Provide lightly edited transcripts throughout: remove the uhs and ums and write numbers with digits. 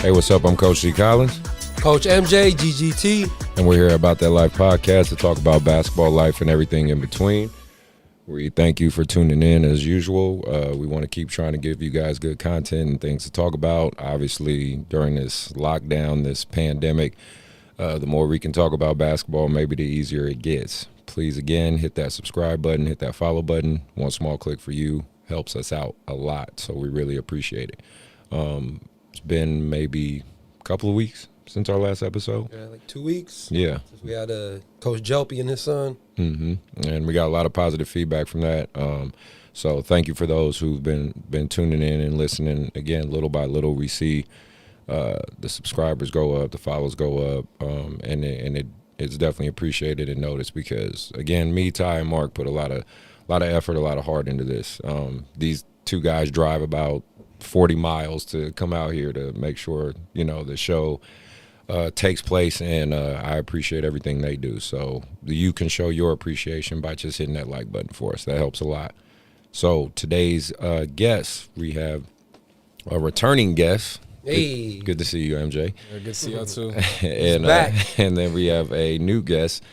Hey, what's up? I'm Coach C.Collins. Coach MJ, GGT. And we're here About That Life podcast to talk about basketball life and everything in between. We thank you for tuning in as usual. We want to keep trying to give you guys good content and things to talk about. Obviously, during this lockdown, this pandemic, the more we can talk about basketball, maybe the easier it gets. Please, again, hit that subscribe button, hit that follow button. One small click for you helps us out a lot, so we really appreciate it. It's been maybe a couple of weeks since our last episode. Yeah, like 2 weeks. Yeah. Since we had Coach Jelpy and his son. Mm-hmm. And we got a lot of positive feedback from that. So thank you for those who've been tuning in and listening. Again, little by little, we see the subscribers go up, the follows go up, and it's definitely appreciated and noticed because, again, me, Ty, and Mark put a lot of effort, a lot of heart into this. These two guys drive about 40 miles to come out here to make sure, the show takes place, and I appreciate everything they do. So you can show your appreciation by just hitting that like button for us. That helps a lot. So today's guest, we have a returning guest. Hey. Good to see you, MJ. Yeah, good to see y'all too. And back. And then we have a new guest,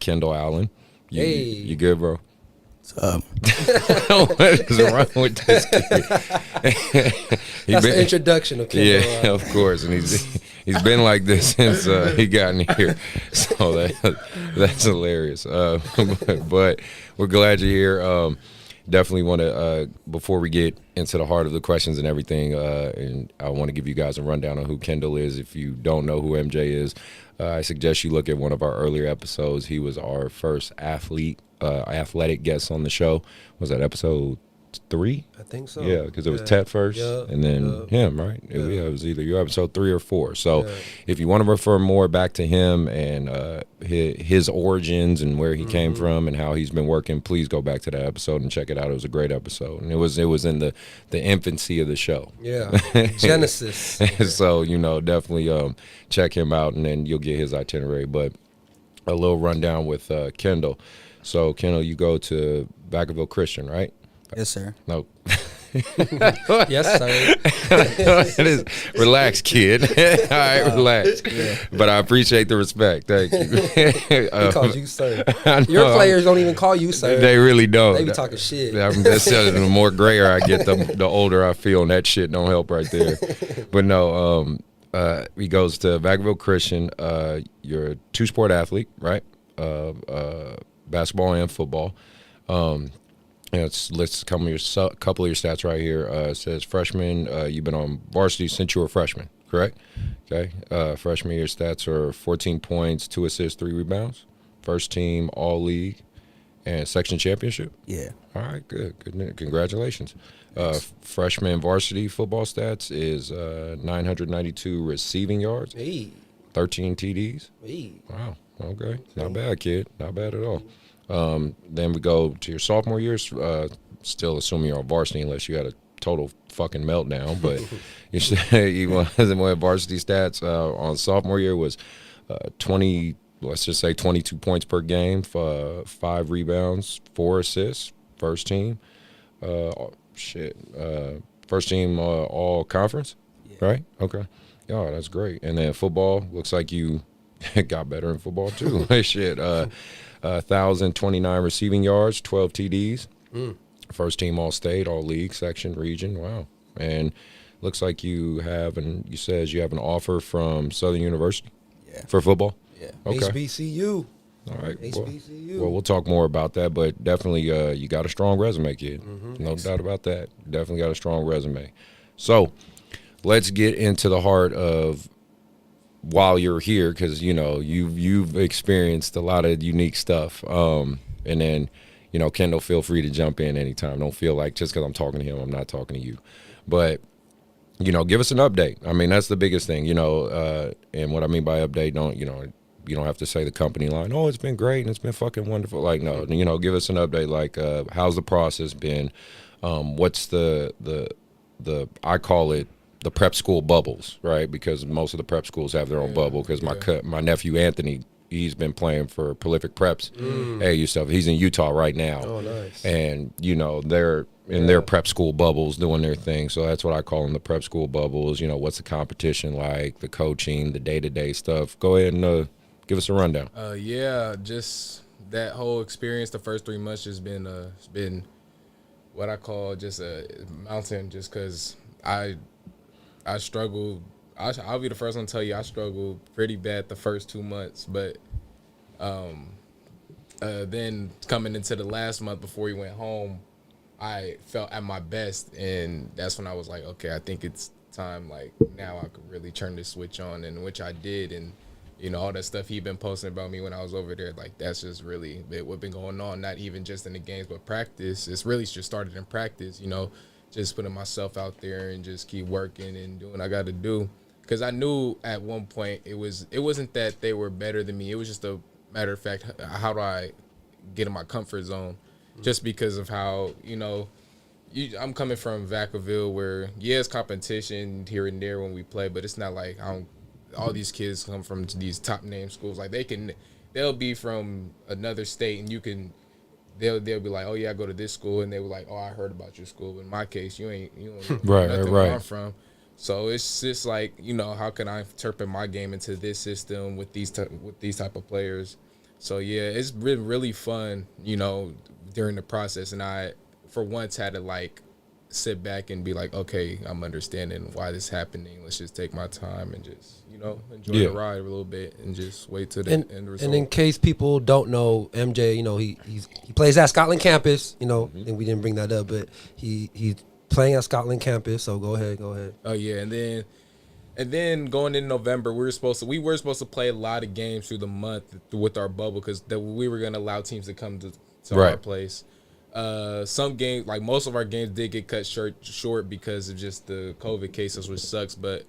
Kendall Allen. You good, bro? What is wrong with this kid? That's the introduction of Kendall. Yeah, of course. And he's been like this since he got in here. So that's hilarious. But we're glad you're here. Definitely want to, before we get into the heart of the questions and everything, and I want to give you guys a rundown on who Kendall is. If you don't know who MJ is, I suggest you look at one of our earlier episodes. He was our first athletic guest on the show. Was that episode 3? I think so. Yeah, because it was Ted first, and then him, right? Yeah. It was either your episode 3 or 4. So if you want to refer more back to him and his origins and where he came from and how he's been working, please go back to that episode and check it out. It was a great episode, and it was in the infancy of the show. Yeah, Genesis. So definitely check him out, and then you'll get his itinerary. But a little rundown with Kendall. So Kendall, you go to Vacaville Christian, right? Yes, sir. No. Yes, sir. It is. Relax, kid. All right, relax. Yeah. But I appreciate the respect. Thank you. He calls you sir. Your players don't even call you sir. They really don't. They be talking shit. The more grayer I get, the older I feel, and that shit don't help right there. But no, he goes to Vacaville Christian. You're a two-sport athlete, right? Basketball and football. Let's couple of your stats right here. It says freshman, you've been on varsity since you were a freshman, correct? Okay. Freshman year stats are 14 points, 2 assists, 3 rebounds. First team All-League and section championship? Yeah. All right, good. Congratulations. Freshman varsity football stats is 992 receiving yards, Hey. 13 TDs. Hey. Wow. Okay. Not bad, kid. Not bad at all. Then we go to your sophomore year, still assuming you're on varsity unless you had a total fucking meltdown. But you went varsity stats on sophomore year was 20, let's just say 22 points per game, 5 rebounds, 4 assists, first team. First team all conference, right? Okay. Yeah, that's great. And then football, looks like you got better in football too. Shit. 1,029 receiving yards, 12 TDs. First team All-State, All-League, section, region. Wow. And looks like you have an offer from Southern University for football? Yeah. Okay. HBCU. All right. HBCU. Well, we'll talk more about that, but definitely you got a strong resume, kid. No doubt about that. Definitely got a strong resume. So let's get into the heart of while you're here, because you've experienced a lot of unique stuff, and then Kendall, feel free to jump in anytime. Don't feel like just because I'm talking to him I'm not talking to you, but give us an update. I mean, that's the biggest thing, and what I mean by update, you don't have to say the company line, oh, it's been great and it's been fucking wonderful. Like, no, give us an update, like how's the process been, what's the I call it the prep school bubbles, right? Because most of the prep schools have their own bubble. Because my nephew Anthony, he's been playing for Prolific Preps. He's in Utah right now. Oh, nice. And in their prep school bubbles doing their thing. So that's what I call them, the prep school bubbles. You know, what's the competition like, the coaching, the day-to-day stuff. Go ahead and give us a rundown. Yeah, just that whole experience, the first 3 months has been what I call just a mountain, just because I struggled. I'll be the first one to tell you I struggled pretty bad the first 2 months, but then coming into the last month before we went home, I felt at my best, and that's when I was like, okay, I think it's time, like, now I could really turn this switch on, and which I did. And you know, all that stuff he'd been posting about me when I was over there, like, that's just really what been going on, not even just in the games but practice. It's really just started in practice, you know, just putting myself out there and just keep working and doing what I got to do. Because I knew at one point it wasn't that they were better than me. It was just a matter of fact, how do I get in my comfort zone? Just because of how, you know, I'm coming from Vacaville where, yeah, it's competition here and there when we play, but it's not like all these kids come from these top name schools. Like they'll be from another state and they'll be like, oh yeah, I go to this school, and they were like, oh, I heard about your school. But in my case, you don't know nothing where I'm from. So it's just like, you know, how can I interpret my game into this system with these type of players? So yeah, it's been really fun, you know, during the process, and I for once had to like sit back and be like, okay, I'm understanding why this is happening. Let's just take my time and just, you know, enjoy the ride a little bit and just wait to the end result. And in case people don't know, MJ, you know, he plays at Scotland campus, you know, and we didn't bring that up, but he's playing at Scotland campus. So go ahead. Oh yeah, and then going in November, we were supposed to play a lot of games through the month with our bubble, because we were going to allow teams to come to our place. Some games, like most of our games, did get cut short because of just the COVID cases, which sucks. But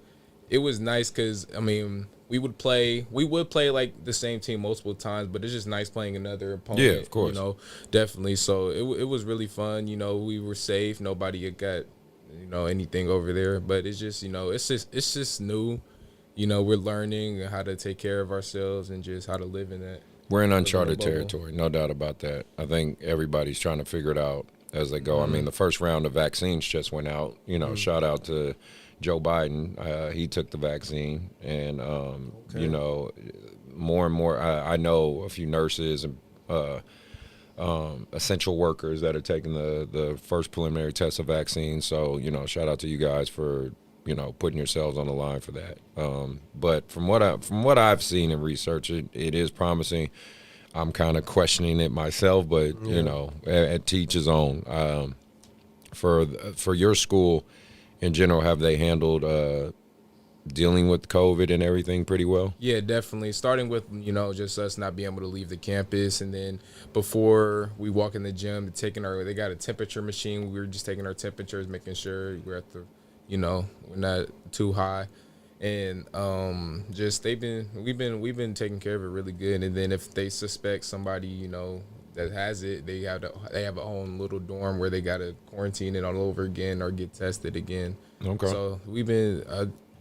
it was nice because, I mean, we would play like the same team multiple times, but it's just nice playing another opponent. Yeah, of course. You know, definitely. So it was really fun. You know, we were safe. Nobody got, you know, anything over there. But it's just, you know, it's just new. You know, we're learning how to take care of ourselves and just how to live in that. We're in uncharted territory, no doubt about that. I think everybody's trying to figure it out as they go. I mean, the first round of vaccines just went out. You know, shout out to Joe Biden. He took the vaccine, and you know, more and more. I know a few nurses and essential workers that are taking the first preliminary test of vaccines. So, you know, shout out to you guys for, you know, putting yourselves on the line for that. But from what I've seen in research, it is promising. I'm kind of questioning it myself, but you know, at each his own. For your school in general, have they handled dealing with COVID and everything pretty well? Yeah, definitely. Starting with, you know, just us not being able to leave the campus, and then before we walk in the gym, they got a temperature machine. We were just taking our temperatures, making sure we're at the, you know, we're not too high, and just we've been taking care of it really good. And then if they suspect somebody, you know, that has it, they have a own little dorm where they gotta quarantine it all over again or get tested again. Okay. So we've been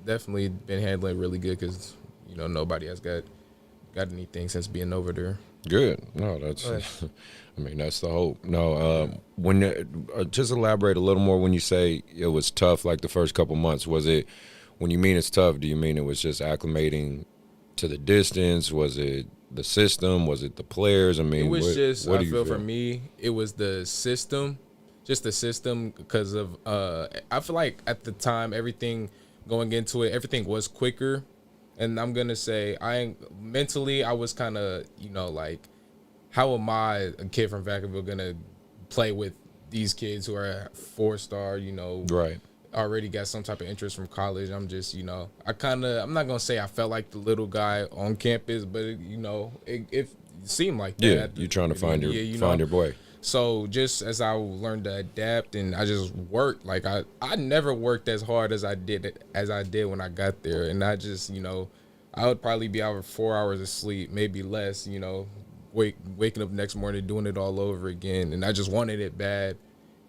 definitely been handling it really good, because, you know, nobody has got anything since being over there. Good. No, that's. I mean, that's the hope. No, when just elaborate a little more when you say it was tough, like the first couple months. Was it, when you mean it's tough, do you mean it was just acclimating to the distance? Was it the system? Was it the players? I mean, it was just. What I do you feel for me, it was the system, just the system, because of. I feel like at the time, everything going into it, everything was quicker, and I'm gonna say mentally I was kind of, you know, like, how am I, a kid from Vacaville, gonna play with these kids who are 4-star, you know, right, already got some type of interest from college? I'm just, you know, I'm not gonna say I felt like the little guy on campus, but you know, it seemed like that. Yeah, you're trying to find your boy. So just as I learned to adapt, and I just worked, like I never worked as hard as I did when I got there, and I just, you know, I would probably be out for 4 hours of sleep, maybe less, you know, waking up next morning doing it all over again, and I just wanted it bad,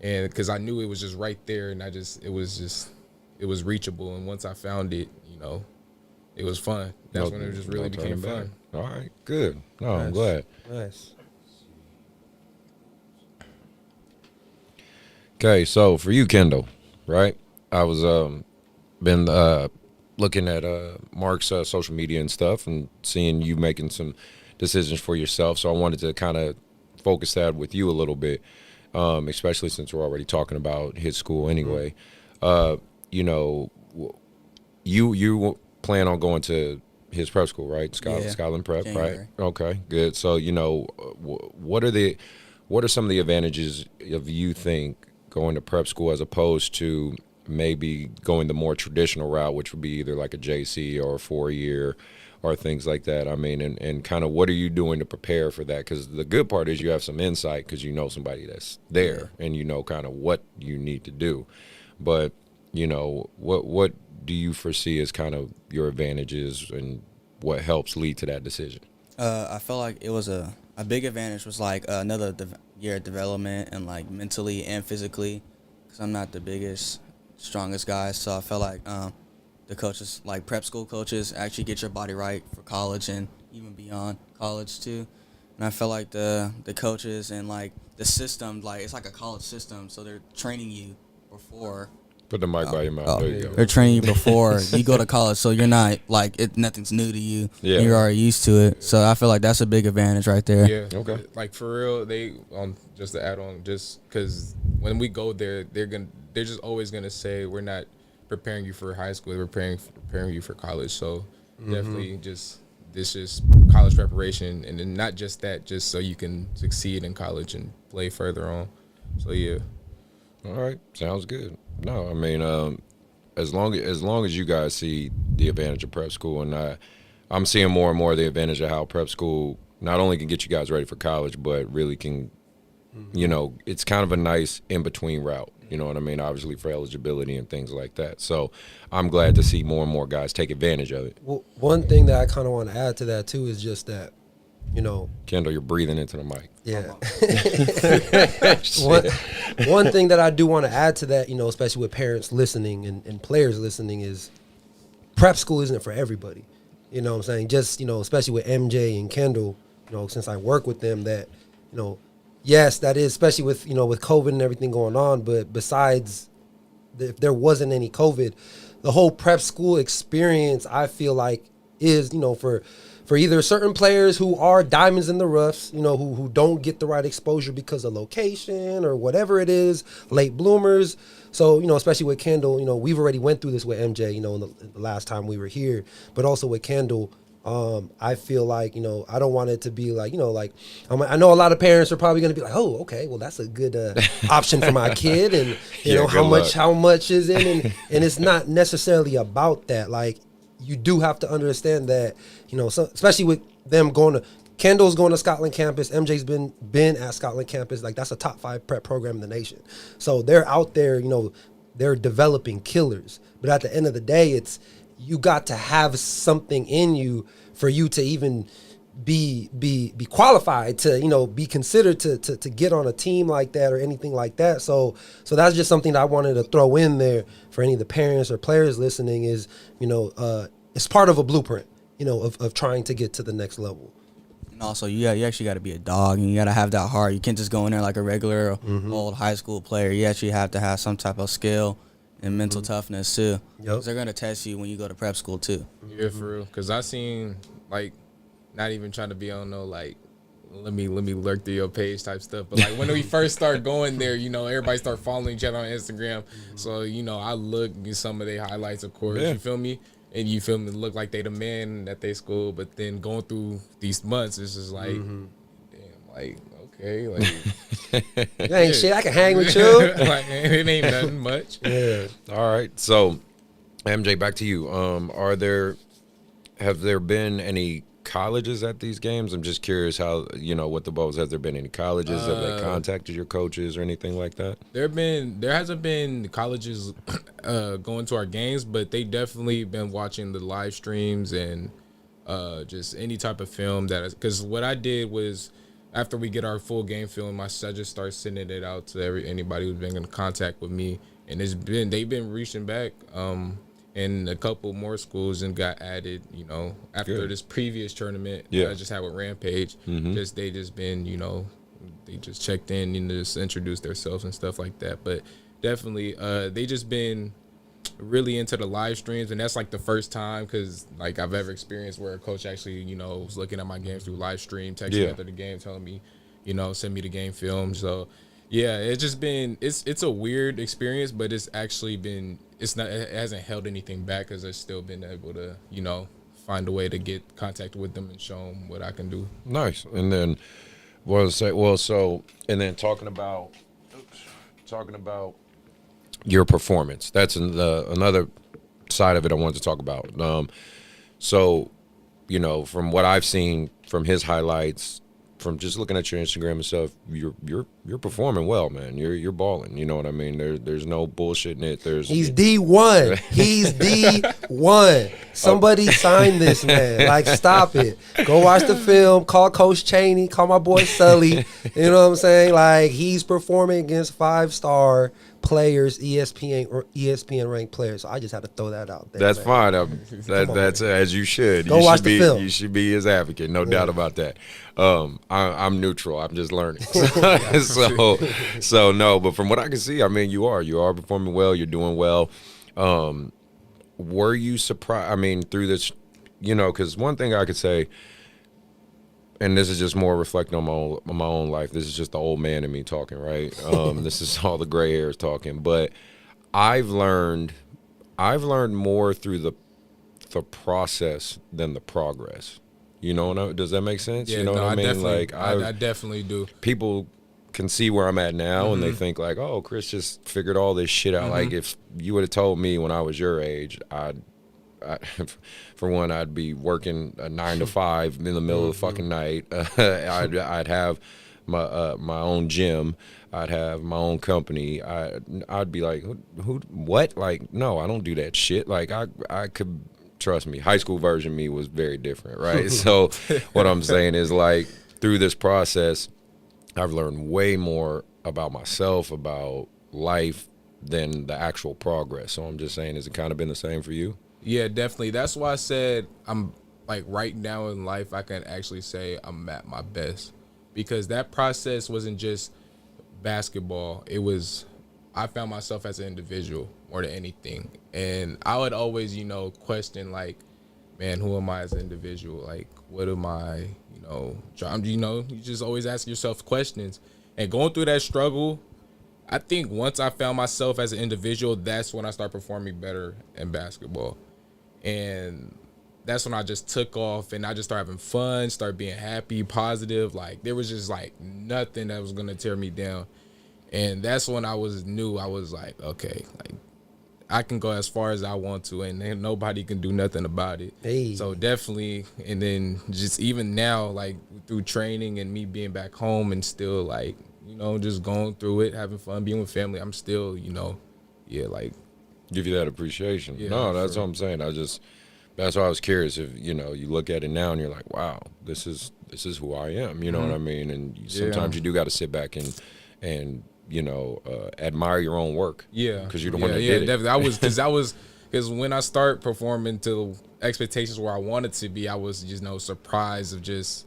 and because I knew it was just right there, and it was reachable, and once I found it, you know, it was fun. That's when it just really became fun. All right, good. No, nice. I'm glad. Nice. Okay, so for you, Kendall, right? I was been looking at Mark's social media and stuff, and seeing you making some decisions for yourself. So I wanted to kind of focus that with you a little bit, especially since we're already talking about his school anyway. You know, you plan on going to his prep school, right? Scotland Prep, January. right? Okay, good. So what are some of the advantages of you think going to prep school as opposed to maybe going the more traditional route, which would be either like a JC or a 4-year or things like that? I mean, and kind of what are you doing to prepare for that? Because the good part is you have some insight because you know somebody that's there and you know kind of what you need to do. But, what do you foresee as kind of your advantages and what helps lead to that decision? I felt like it was a big advantage was like another year of development and like mentally and physically, because I'm not the biggest, strongest guy. So I felt like the coaches, like prep school coaches, actually get your body right for college and even beyond college too. And I felt like the coaches and like the system, like it's like a college system, so they're training you before. Put the mic by your mouth. There you go. They're training you before you go to college, so you're not like nothing's new to you. Yeah. You're already used to it. So I feel like that's a big advantage right there. Yeah. Okay. Like for real, they just to add on, just because when we go there, they're just always gonna say we're not preparing you for high school, we're preparing you for college. So definitely this is college preparation, and then not just that, just so you can succeed in college and play further on. So yeah. All right, sounds good. No, I mean, as long as you guys see the advantage of prep school, and I'm seeing more and more the advantage of how prep school not only can get you guys ready for college, but really can, it's kind of a nice in between route. You know what I mean? Obviously for eligibility and things like that. So I'm glad to see more and more guys take advantage of it. Well, one thing that I kind of want to add to that too is just that, Kendall, you're breathing into the mic. yeah. one thing that I do want to add to that, especially with parents listening and players listening, is prep school isn't for everybody. You know what I'm saying? Just, especially with MJ and Kendall, since I work with them, that, yes, that is, especially with, with COVID and everything going on. But besides, if there wasn't any COVID, the whole prep school experience, I feel like, is, for either certain players who are diamonds in the roughs, who don't get the right exposure because of location or whatever it is, late bloomers. So, especially with Kendall, we've already went through this with MJ, in the last time we were here, but also with Kendall. I feel like, I don't want it to be like, I know a lot of parents are probably going to be like, oh, okay, well, that's a good option for my kid. And, how much is it? And it's not necessarily about that. Like, you do have to understand that, especially with them Kendall's going to Scotland campus. MJ's been at Scotland campus. Like, that's a top 5 prep program in the nation. So they're out there, they're developing killers. But at the end of the day, you got to have something in you for you to even be qualified to, be considered to get on a team like that or anything like that. So that's just something that I wanted to throw in there for any of the parents or players listening is, it's part of a blueprint, of trying to get to the next level. And also, you actually got to be a dog, and you got to have that heart. You can't just go in there like a regular old high school player. You actually have to have some type of skill and mental toughness too. Yep. 'Cause they're going to test you when you go to prep school too. Yeah, for real. Because I seen, like, not even trying to be on no, like, let me lurk through your page type stuff. But, like, when we first start going there, everybody start following each other on Instagram. So, I look at some of their highlights, of course. Yeah. You feel me? And you feel me, look like they the man at their school. But then going through these months, it's just like, damn, like, okay. Like, you ain't shit. I can hang with you. Like, it ain't nothing much. Yeah. All right. So, MJ, back to you. Have there been any colleges at these games? I'm just curious how, what the Bulls, has there been any colleges? Have they contacted your coaches or anything like that? There hasn't been colleges going to our games, but they definitely been watching the live streams and just any type of film because what I did was, after we get our full game film, I just start sending it out to anybody who's been in contact with me, and they've been reaching back. And a couple more schools and got added, after this previous tournament I just had with Rampage. They just been, they just checked in and just introduced themselves and stuff like that. But definitely, they just been really into the live streams, and that's like the first time because like I've ever experienced where a coach actually, was looking at my games through live stream, texting me after the game, telling me, send me the game film. So yeah, it's just been it's a weird experience, but it's actually been it hasn't held anything back because I've still been able to find a way to get contact with them and show them what I can do. Nice. And then and then talking about your performance. That's another side of it I wanted to talk about. So, from what I've seen from his highlights, from just looking at your Instagram and stuff, you're performing well, man. You're balling. You know what I mean? There's no bullshit in it. He's D1. He's D1. Somebody sign this man. Like, stop it. Go watch the film. Call Coach Chaney. Call my boy Sully. You know what I'm saying? Like, he's performing against 5-star players, ESPN ranked players. So I just had to throw that out there. That's man. Fine. That's as you should. Go watch the film. You should be his advocate, no doubt about that. I'm neutral. I'm just learning. So no, but from what I can see, I mean, you are performing well. You're doing well. Were you surprised? I mean, through this, because one thing I could say, and this is just more reflecting on my own life. This is just the old man in me talking, right? This is all the gray hairs talking. But I've learned more through the process than the progress. Does that make sense? Yeah, what I mean? I definitely do. People can see where I'm at now, and they think like, "Oh, Chris just figured all this shit out." Like if you would have told me when I was your age, for one, I'd be working a 9 to 5 in the middle of the fucking night. I'd have my own gym. I'd have my own company. I'd be like, who? What? Like, no, I don't do that shit. Like, I could, trust me. High school version of me was very different, right? So, what I'm saying is, like, through this process, I've learned way more about myself, about life, than the actual progress. So I'm just saying, has it kind of been the same for you? Yeah, definitely. That's why I said I'm like right now in life, I can actually say I'm at my best because that process wasn't just basketball. It was, I found myself as an individual more than anything. And I would always, question like, man, who am I as an individual? Like, what am I, you just always ask yourself questions. And going through that struggle, I think once I found myself as an individual, that's when I start performing better in basketball. And that's when I just took off and I just started having fun, started being happy, positive. Like, there was just, like, nothing that was going to tear me down. And that's when I knew I was like, okay, like, I can go as far as I want to, and nobody can do nothing about it. Hey. So definitely, and then just even now, like, through training and me being back home and still, like, just going through it, having fun, being with family, I'm still, like. Give you that appreciation. Yeah, no, that's what I'm saying. That's why I was curious if, you look at it now and you're like, wow, this is who I am. You know what I mean? And sometimes you do got to sit back and admire your own work. Yeah. Because you're the one that did it. Definitely. Because when I start performing to expectations where I wanted to be, I was just, surprised of just,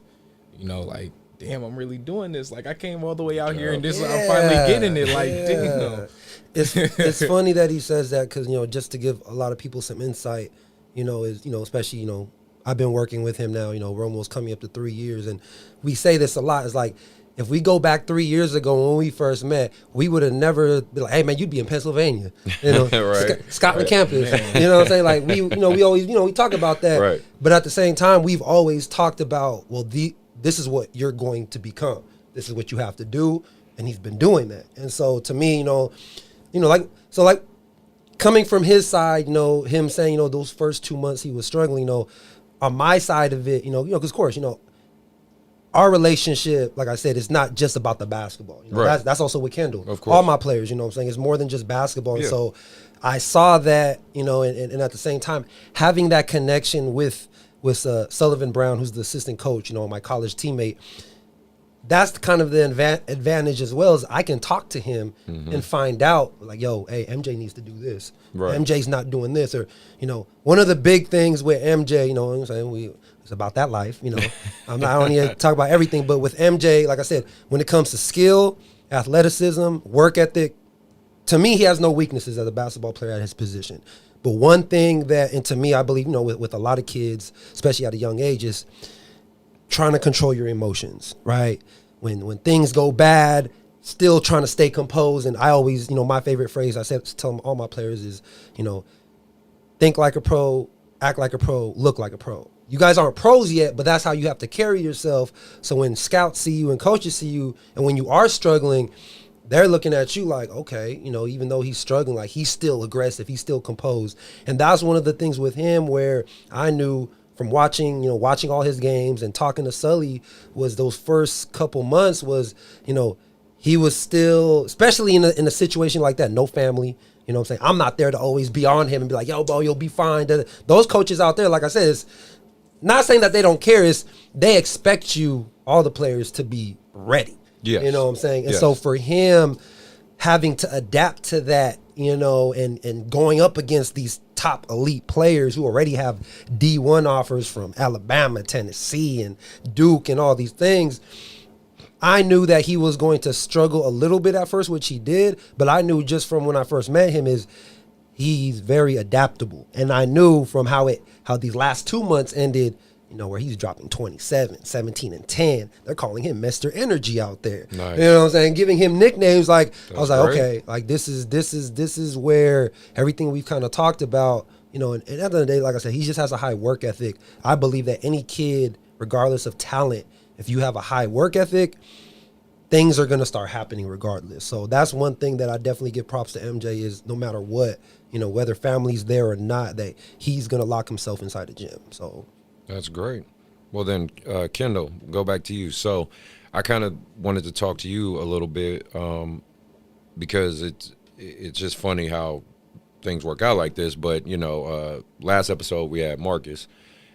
like, damn, I'm really doing this. Like, I came all the way out here and I'm finally getting it. Like, damn. It's funny that he says that because, just to give a lot of people some insight, is, especially, I've been working with him now, we're almost coming up to 3 years. And we say this a lot. It's like, if we go back 3 years ago when we first met, we would have never been like, hey, man, you'd be in Pennsylvania, right. Scotland campus. Man. You know what I'm saying? Like, we always, we talk about that. Right. But at the same time, we've always talked about, well, this is what you're going to become. This is what you have to do. And he's been doing that. And so to me, like coming from his side, him saying, those first 2 months he was struggling, on my side of it, because of course, our relationship, like I said, is not just about the basketball. Right. That's also with Kendall. Of course. All my players, what I'm saying, it's more than just basketball. And so I saw that, and at the same time, having that connection with Sullivan Brown, who's the assistant coach, my college teammate, that's kind of the advantage as well, as I can talk to him and find out, like, yo, hey, MJ needs to do this. Right. MJ's not doing this. Or, one of the big things with MJ, what I'm saying, It's about that life, I don't need to talk about everything, but with MJ, like I said, when it comes to skill, athleticism, work ethic, to me, he has no weaknesses as a basketball player at his position. But one thing that, and to me, I believe, with a lot of kids, especially at a young age, is trying to control your emotions, right? When things go bad, still trying to stay composed. And I always, my favorite phrase I said to tell all my players is, think like a pro, act like a pro, look like a pro. You guys aren't pros yet, but that's how you have to carry yourself. So when scouts see you and coaches see you, and when you are struggling, they're looking at you like, okay, even though he's struggling, like he's still aggressive, he's still composed. And that's one of the things with him where I knew from watching all his games and talking to Sully was those first couple months was, he was still, especially in a situation like that, no family, you know what I'm saying? I'm not there to always be on him and be like, yo, bro, you'll be fine. Those coaches out there, like I said, it's not saying that they don't care, it's they expect you, all the players, to be ready. Yes. You know what I'm saying? And yes. so for him having to adapt to that, and going up against these top elite players who already have D1 offers from Alabama, Tennessee, and Duke and all these things, I knew that he was going to struggle a little bit at first, which he did, but I knew just from when I first met him is he's very adaptable. And I knew from how these last 2 months ended, where he's dropping 27, 17, and 10. They're calling him Mr. Energy out there. Nice. You know what I'm saying? Giving him nicknames like, I was like, great. okay, like this is where everything we've kind of talked about, and at the end of the day, like I said, he just has a high work ethic. I believe that any kid, regardless of talent, if you have a high work ethic, things are going to start happening regardless. So that's one thing that I definitely give props to MJ is no matter what, whether family's there or not, that he's going to lock himself inside the gym. So that's great. Well, then, Kendall, go back to you. So I kind of wanted to talk to you a little bit because it's just funny how things work out like this. But, last episode we had Marcus,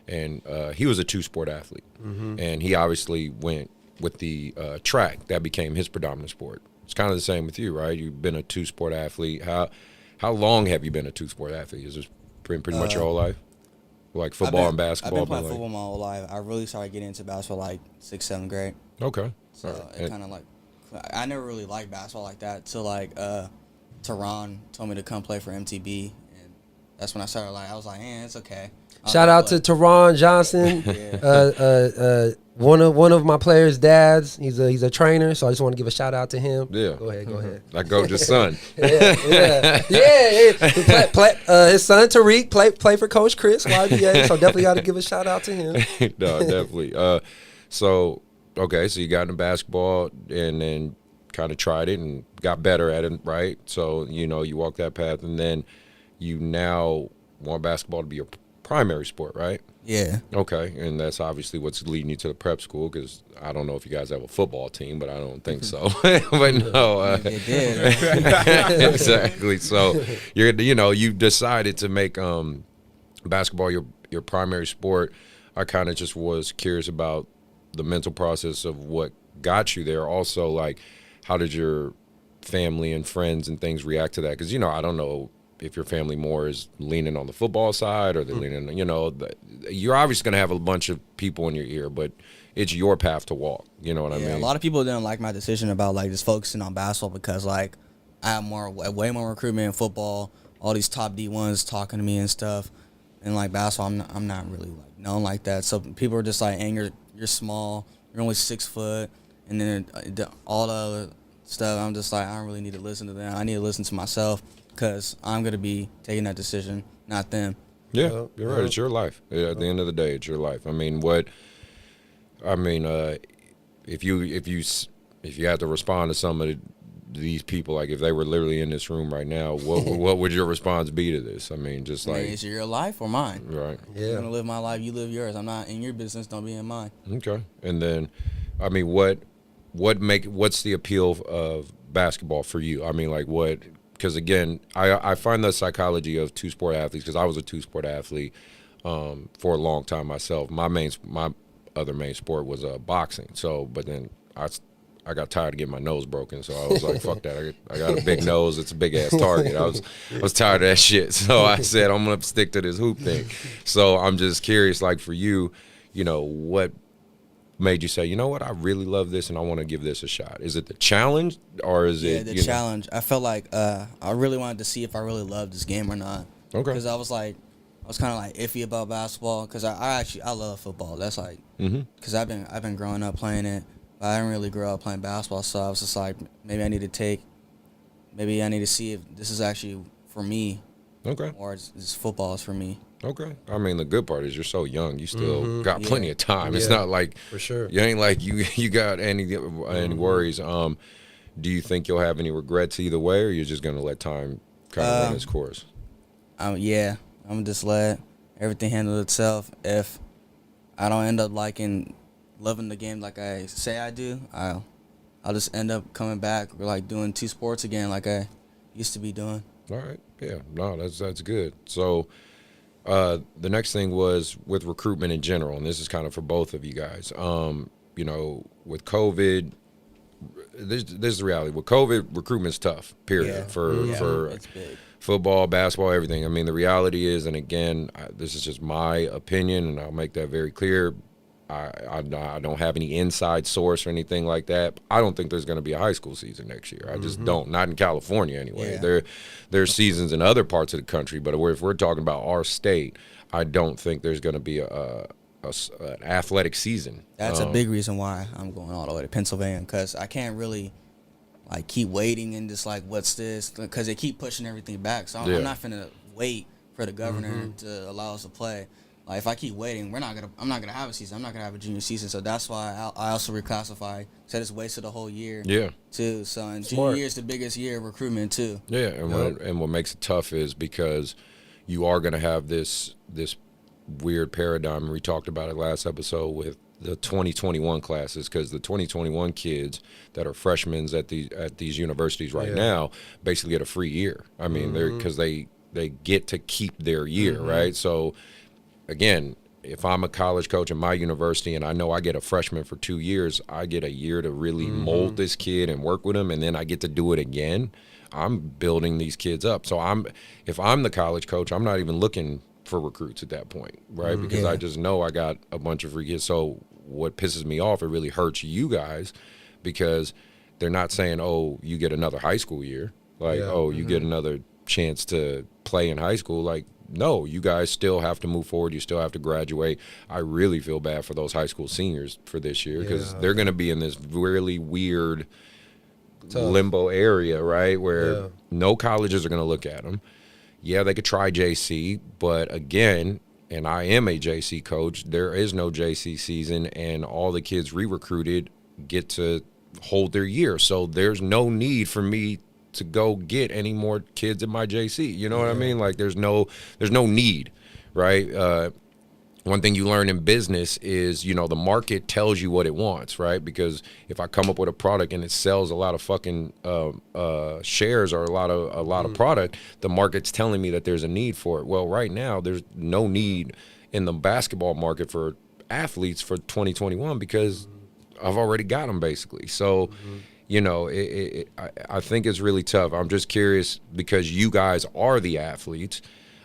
and he was a two-sport athlete. Mm-hmm. And he obviously went with the track. That became his predominant sport. It's kind of the same with you, right? You've been a two-sport athlete. How long have you been a two-sport athlete? Is this pretty much your whole life? Like football and basketball? I've been playing football my whole life. I really started getting into basketball like 6th, 7th grade. Okay. So it kind of like, I never really liked basketball like that till like Tehran told me to come play for MTB. And that's when I started I was like, it's okay. Shout out to Tehran Johnson, one of my players' dads. He's a trainer, so I just want to give a shout out to him. Yeah, go ahead. Like Coach's son. yeah. His son Tariq play for Coach Chris YBA, so definitely got to give a shout out to him. No, definitely. So you got into basketball and then kind of tried it and got better at it, right? So you walk that path, and then you now want basketball to be your primary sport, right? Yeah. Okay, and that's obviously what's leading you to the prep school, because I don't know if you guys have a football team, but I don't think so. But no, it did. Exactly. So you decided to make basketball your primary sport. I kind of just was curious about the mental process of what got you there. Also, like, how did your family and friends and things react to that? Because I don't know if your family more is leaning on the football side or they're leaning, you're obviously going to have a bunch of people in your ear, but it's your path to walk. You know what I mean? A lot of people didn't like my decision about just focusing on basketball because I have way more recruitment in football, all these top D1s talking to me and stuff. And basketball, I'm not really known like that. So people are just and you're small, you're only 6 foot. And then all the other stuff, I'm just I don't really need to listen to them. I need to listen to myself, because I'm going to be taking that decision, not them. Yeah, you're right. It's your life. At the end of the day, it's your life. If you had to respond to some of these people, if they were literally in this room right now, what would your response be to this? It's your life or mine. Right. Yeah. I'm going to live my life, you live yours. I'm not in your business, don't be in mine. Okay. And then, what's the appeal of basketball for you? Because again, I find the psychology of two-sport athletes, because I was a two-sport athlete for a long time myself. My other main sport was boxing. So, but then I got tired of getting my nose broken, so I was like, fuck that. I got a big nose. It's a big-ass target. I was tired of that shit. So I said, I'm going to stick to this hoop thing. So I'm just curious, for you, what made you say, you know what, I really love this and I want to give this a shot? Is it the challenge or is it the challenge? I felt like I really wanted to see if I really loved this game or not. Okay. Because I was kind of like iffy about basketball because I love football. That's like because I've been growing up playing it, but I didn't really grow up playing basketball. So I was just like, maybe I need to see if this is actually for me. Okay. Or it's football is for me. Okay. I mean, the good part is you're so young. You still got plenty of time. It's not like for sure. You ain't like you got any worries. Do you think you'll have any regrets either way, or you're just gonna let time kind of run its course? I'm gonna just let everything handle itself. If I don't end up loving the game like I say I do, I'll just end up coming back or like doing 2 sports again like I used to be doing. All right. Yeah. No, that's good. So. The next thing was with recruitment in general, and this is kind of for both of you guys. With COVID, this is the reality. With COVID, recruitment's tough, period, for it's big. Football, basketball, everything. I mean, the reality is, and again, this is just my opinion, and I'll make that very clear. I don't have any inside source or anything like that. I don't think there's going to be a high school season next year. I just don't. Not in California anyway. Yeah. There's seasons in other parts of the country, but if we're talking about our state, I don't think there's going to be an athletic season. That's a big reason why I'm going all the way to Pennsylvania because I can't really keep waiting and just what's this because they keep pushing everything back. So I'm not finna wait for the governor to allow us to play. Like if I keep waiting, I'm not gonna have a season. I'm not gonna have a junior season. So that's why I also reclassify. So I just wasted a whole year. Yeah. Too. So and junior year is the biggest year of recruitment too. Yeah, and what makes it tough is because you are gonna have this weird paradigm. We talked about it last episode with the 2021 classes because the 2021 kids that are freshmen at these universities right now basically get a free year. I mean, because they get to keep their year, right? So. Again, if I'm a college coach at my university and I know I get a freshman for 2 years, I get a year to really mold this kid and work with him, and then I get to do it again. I'm building these kids up. So if I'm the college coach, I'm not even looking for recruits at that point, right? Because I just know I got a bunch of free kids. So what pisses me off, it really hurts you guys because they're not saying, oh, you get another high school year. You get another chance to play in high school. Like, no, you guys still have to move forward. You still have to graduate. I really feel bad for those high school seniors for this year because they're going to be in this really weird limbo area, right, where no colleges are going to look at them. Yeah, they could try JC, but again, and I am a JC coach, there is no JC season, and all the kids re-recruited get to hold their year. So there's no need for me to go get any more kids in my JC. You know what I mean? Like there's no need, right? One thing you learn in business is, the market tells you what it wants, right? Because if I come up with a product and it sells a lot of fucking shares or a lot of product, the market's telling me that there's a need for it. Well, right now there's no need in the basketball market for athletes for 2021 because I've already got them basically. So. I think it's really tough. I'm just curious because you guys are the athletes.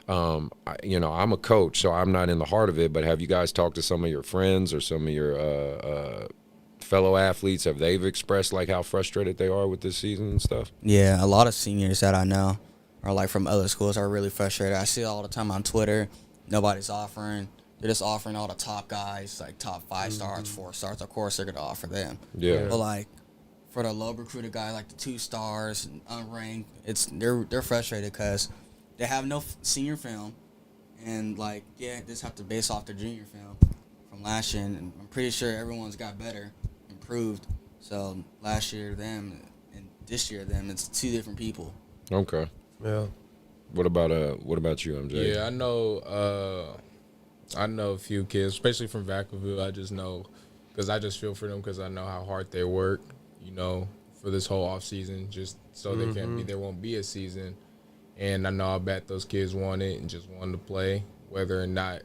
I'm a coach, so I'm not in the heart of it. But have you guys talked to some of your friends or some of your fellow athletes? Have they expressed how frustrated they are with this season and stuff? Yeah, a lot of seniors that I know are from other schools are really frustrated. I see it all the time on Twitter. Nobody's offering. They're just offering all the top guys, top 5 stars, 4 stars. Of course, they're gonna offer them. Yeah. But for the low recruited guy, the 2 stars and unranked, they're frustrated because they have no senior film, and they just have to base off their junior film from last year. And I'm pretty sure everyone's got better, improved. So last year them and this year them, it's 2 different people. Okay. Yeah. What about you, MJ? Yeah, I know a few kids, especially from Vacaville. I just know because I just feel for them because I know how hard they work. For this whole off season, just so there won't be a season. And I know I bet those kids want it and just want to play, whether or not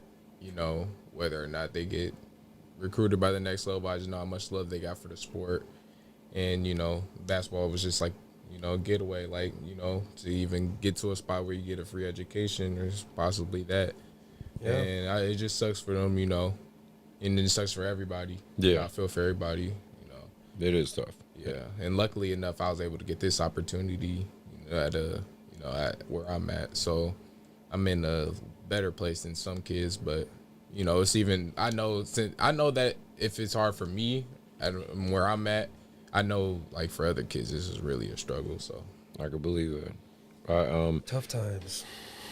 they get recruited by the next level. I just know how much love they got for the sport. And, basketball was just a getaway, to even get to a spot where you get a free education or possibly that. Yeah. And it just sucks for them, and it sucks for everybody. Yeah. I feel for everybody. You know, It is tough. yeah. And luckily enough, I was able to get this opportunity at at where I'm at. So I'm in a better place than some kids, but it's even I know that if it's hard for me at where I'm at, I know like for other kids this is really a struggle. So I could believe that. Tough times.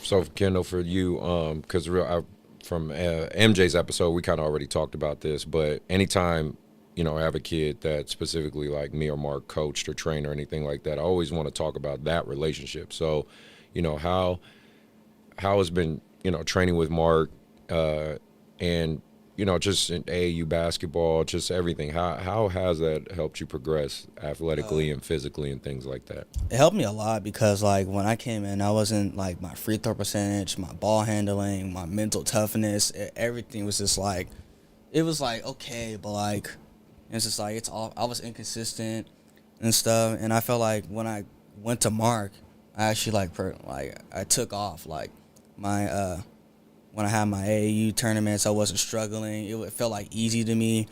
So Kendall, for you, because from MJ's episode, we kind of already talked about this, but anytime I have a kid that specifically like me or Mark coached or trained or anything like that, I always want to talk about that relationship. So, how has been training with Mark, and just in AAU basketball, just everything. How has that helped you progress athletically and physically and things like that? It helped me a lot because, like, when I came in, I wasn't, like, my free throw percentage, my ball handling, my mental toughness, everything was just, like, it was, like, okay, but, like, it's just, like, I was inconsistent and stuff, and I felt like when I went to Mark, I actually, I took off, like, my, when I had my AAU tournaments, I wasn't struggling. It felt like easy to me.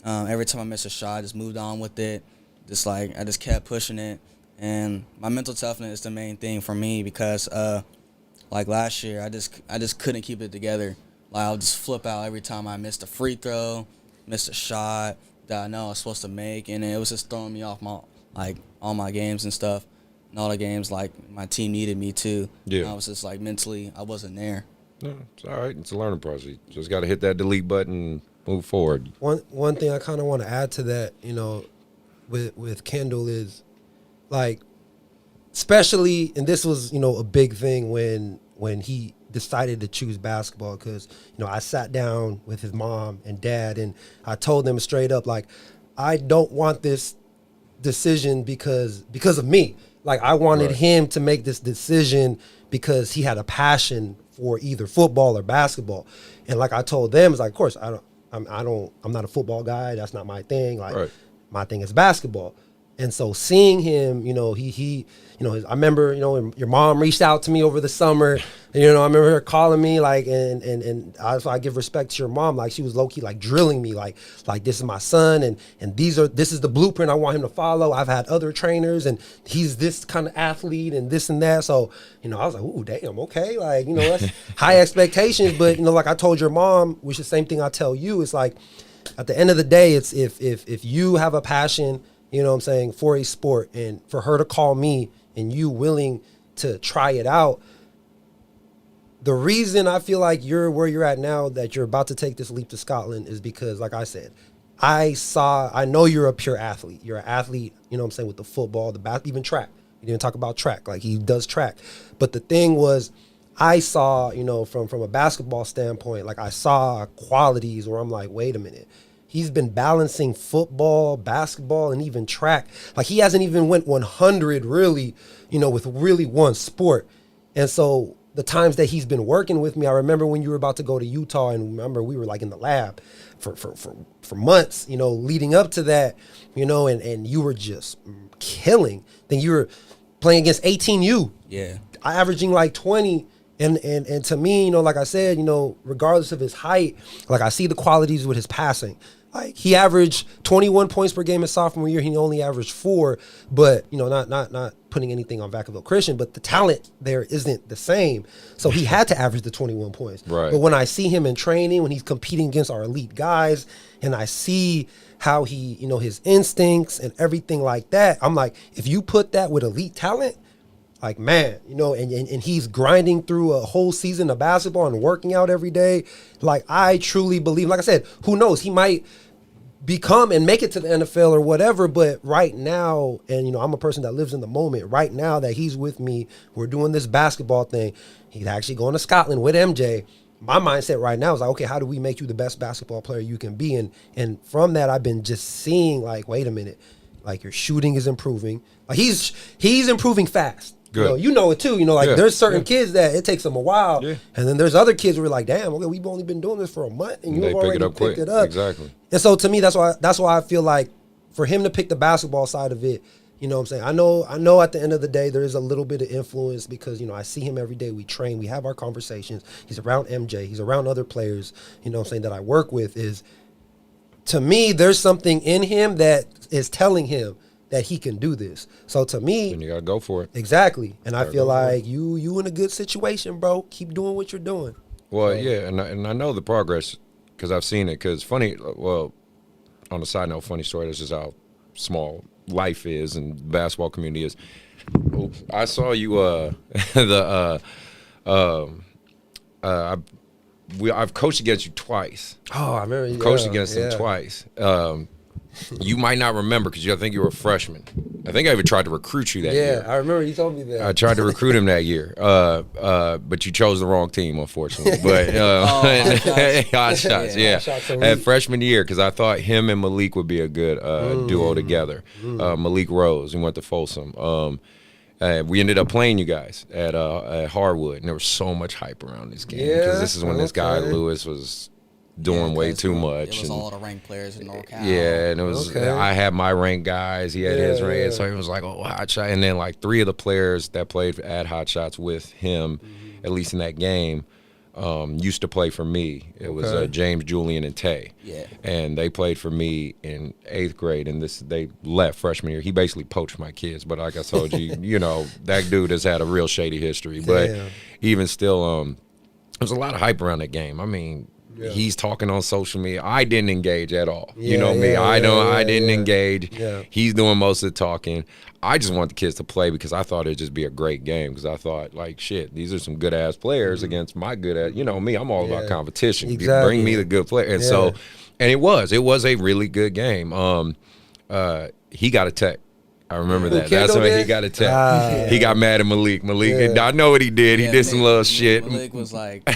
Every time I missed a shot, I just moved on with it. I just kept pushing it. And my mental toughness is the main thing for me because, like last year, I just couldn't keep it together. Like I would just flip out every time I missed a free throw, missed a shot that I know I was supposed to make, and it was just throwing me off all my games and stuff. And all the games, like my team needed me too. Yeah. And I was just like mentally, I wasn't there. No, it's all right. It's a learning process. You just got to hit that delete button and move forward. One thing I kind of want to add to that, with Kendall is, like, especially, and this was, a big thing when he decided to choose basketball because, I sat down with his mom and dad and I told them straight up, like, I don't want this decision because of me. Like, I wanted him to make this decision because he had a passion for either football or basketball. And like I told them, it's like, of course, I'm not a football guy. That's not my thing. Like, my thing is basketball. And so seeing him, I remember, when your mom reached out to me over the summer, and, I remember her calling me, like, and I give respect to your mom. Like, she was low key, like, drilling me, like this is my son, and this is the blueprint I want him to follow. I've had other trainers, and he's this kind of athlete and this and that. So, I was like, ooh, damn, okay. Like, that's high expectations. But, like I told your mom, which is the same thing I tell you, it's like, at the end of the day, it's if you have a passion, for a sport, and for her to call me and you willing to try it out, the reason I feel like you're where you're at now, that you're about to take this leap to Scotland, is because, like I said, I know you're a pure athlete. You're an athlete, with the football, even track. We didn't talk about track. Like, he does track. But the thing was, I saw, from a basketball standpoint, like, I saw qualities where I'm like, wait a minute. He's been balancing football, basketball, and even track. Like, he hasn't even went 100 really, with really one sport. And so the times that he's been working with me, I remember when you were about to go to Utah, and remember we were like in the lab for months, leading up to that, and you were just killing. Then you were playing against 18U. Yeah. Averaging like 20. And to me, like I said, regardless of his height, like, I see the qualities with his passing. Like, he averaged 21 points per game his sophomore year. He only averaged 4, but, not putting anything on Vacaville Christian, but the talent there isn't the same. So he had to average the 21 points. Right. But when I see him in training, when he's competing against our elite guys, and I see how he, his instincts and everything like that, I'm like, if you put that with elite talent, like, man, and he's grinding through a whole season of basketball and working out every day. Like, I truly believe, like I said, who knows? He might become and make it to the NFL or whatever. But right now, and, I'm a person that lives in the moment. Right now that he's with me, we're doing this basketball thing. He's actually going to Scotland with MJ. My mindset right now is like, okay, how do we make you the best basketball player you can be? And from that, I've been just seeing, like, wait a minute, like, your shooting is improving. Like, he's improving fast. Good. You know it too. There's certain kids that it takes them a while, and then there's other kids who are like, "Damn, okay, we've only been doing this for a month, and you've already picked it up." Exactly. And so to me, that's why I feel like for him to pick the basketball side of it, what I'm saying. I know at the end of the day there is a little bit of influence because I see him every day. We train, we have our conversations. He's around MJ, he's around other players. What I'm saying, that I work with is to me, there's something in him that is telling him that he can do this. So to me, Then you gotta go for it. exactly. And I Gotta feel go for it. like you in a good situation, bro. Keep doing what you're doing. Well, yeah, and I know the progress because I've seen it. Because funny, well, on a side note, funny story. That's just how small life is and the basketball community is. I saw you I've coached against you twice. Oh, I remember you Coached against him twice. You might not remember because I think you were a freshman. I think I even tried to recruit you that year. Yeah, I remember you told me that. I tried to recruit him that year, but you chose the wrong team, unfortunately. But hot shots, yeah. Hot shots elite. At freshman year, because I thought him and Malik would be a good duo together. Malik Rose, he went to Folsom. We ended up playing you guys at Harwood, and there was so much hype around this game because this is when this guy Lewis was doing way too much. It was all the ranked players in NorCal. Yeah, and it was I had my ranked guys, he had his ranked, so he was like, oh, hot shot. And then like 3 of the players that played at hot shots with him, at least in that game, used to play for me. It was James, Julian, and Tay. Yeah. And they played for me in 8th grade, and they left freshman year. He basically poached my kids, but like I told you, you know, that dude has had a real shady history. But even still, there's a lot of hype around that game. I mean, he's talking on social media. I didn't engage at all. You know me. I didn't engage. Yeah. He's doing most of the talking. I just want the kids to play because I thought it'd just be a great game because I thought, like, shit, these are some good-ass players against my good-ass. You know me, I'm all about competition. Exactly. Bring me the good player. And so, and it was a really good game. He got a tech. I remember that. That's when he got a tech. He got mad at Malik. I know what he did. He did some little shit. Malik was like,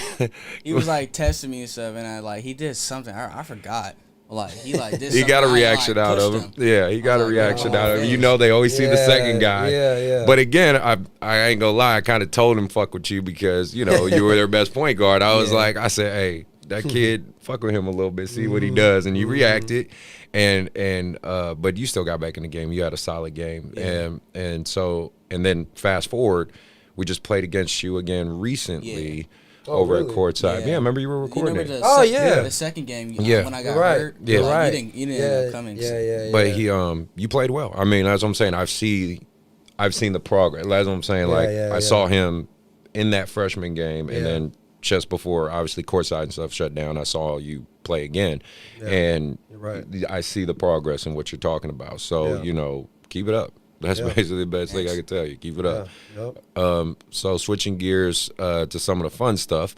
he was like testing me and stuff, and he did something. I forgot. Like he did. He got a something, reaction out of him. Yeah, he got a reaction out of him. You know, they always see the second guy. Yeah. But again, I ain't gonna lie. I kind of told him fuck with you because you know you were their best point guard. I was like, I said, hey, that kid, fuck with him a little bit, see what he does, and you reacted. But you still got back in the game. You had a solid game, and then fast forward, we just played against you again recently. Oh, over really? at courtside. Yeah, remember you were recording you remember it. the second game. When I got right. hurt. Yeah, You're right. You didn't end up coming. But you played well. I mean, as I'm saying, I've seen the progress. As I'm saying, I saw him in that freshman game, and then just before, obviously, courtside and stuff shut down, I saw you play again, and I see the progress in what you're talking about. So you know, keep it up. That's basically the best thing I can tell you. Keep it up. So switching gears to some of the fun stuff,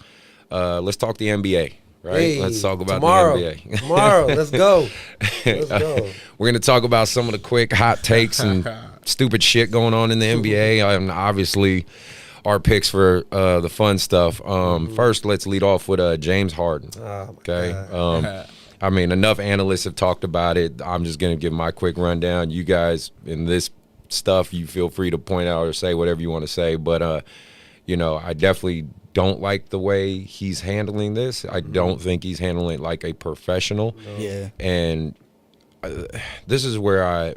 let's talk the NBA. Right? Hey, let's talk about tomorrow. the NBA. Tomorrow, let's go. Let's go. We're going to talk about some of the quick hot takes and stupid shit going on in the NBA, and obviously our picks for the fun stuff. First, let's lead off with James Harden. Okay. I mean, enough analysts have talked about it. I'm just going to give my quick rundown. You guys in this stuff, you feel free to point out or say whatever you want to say. But, you know, I definitely don't like the way he's handling this. I don't think he's handling it like a professional. Yeah. And this is where I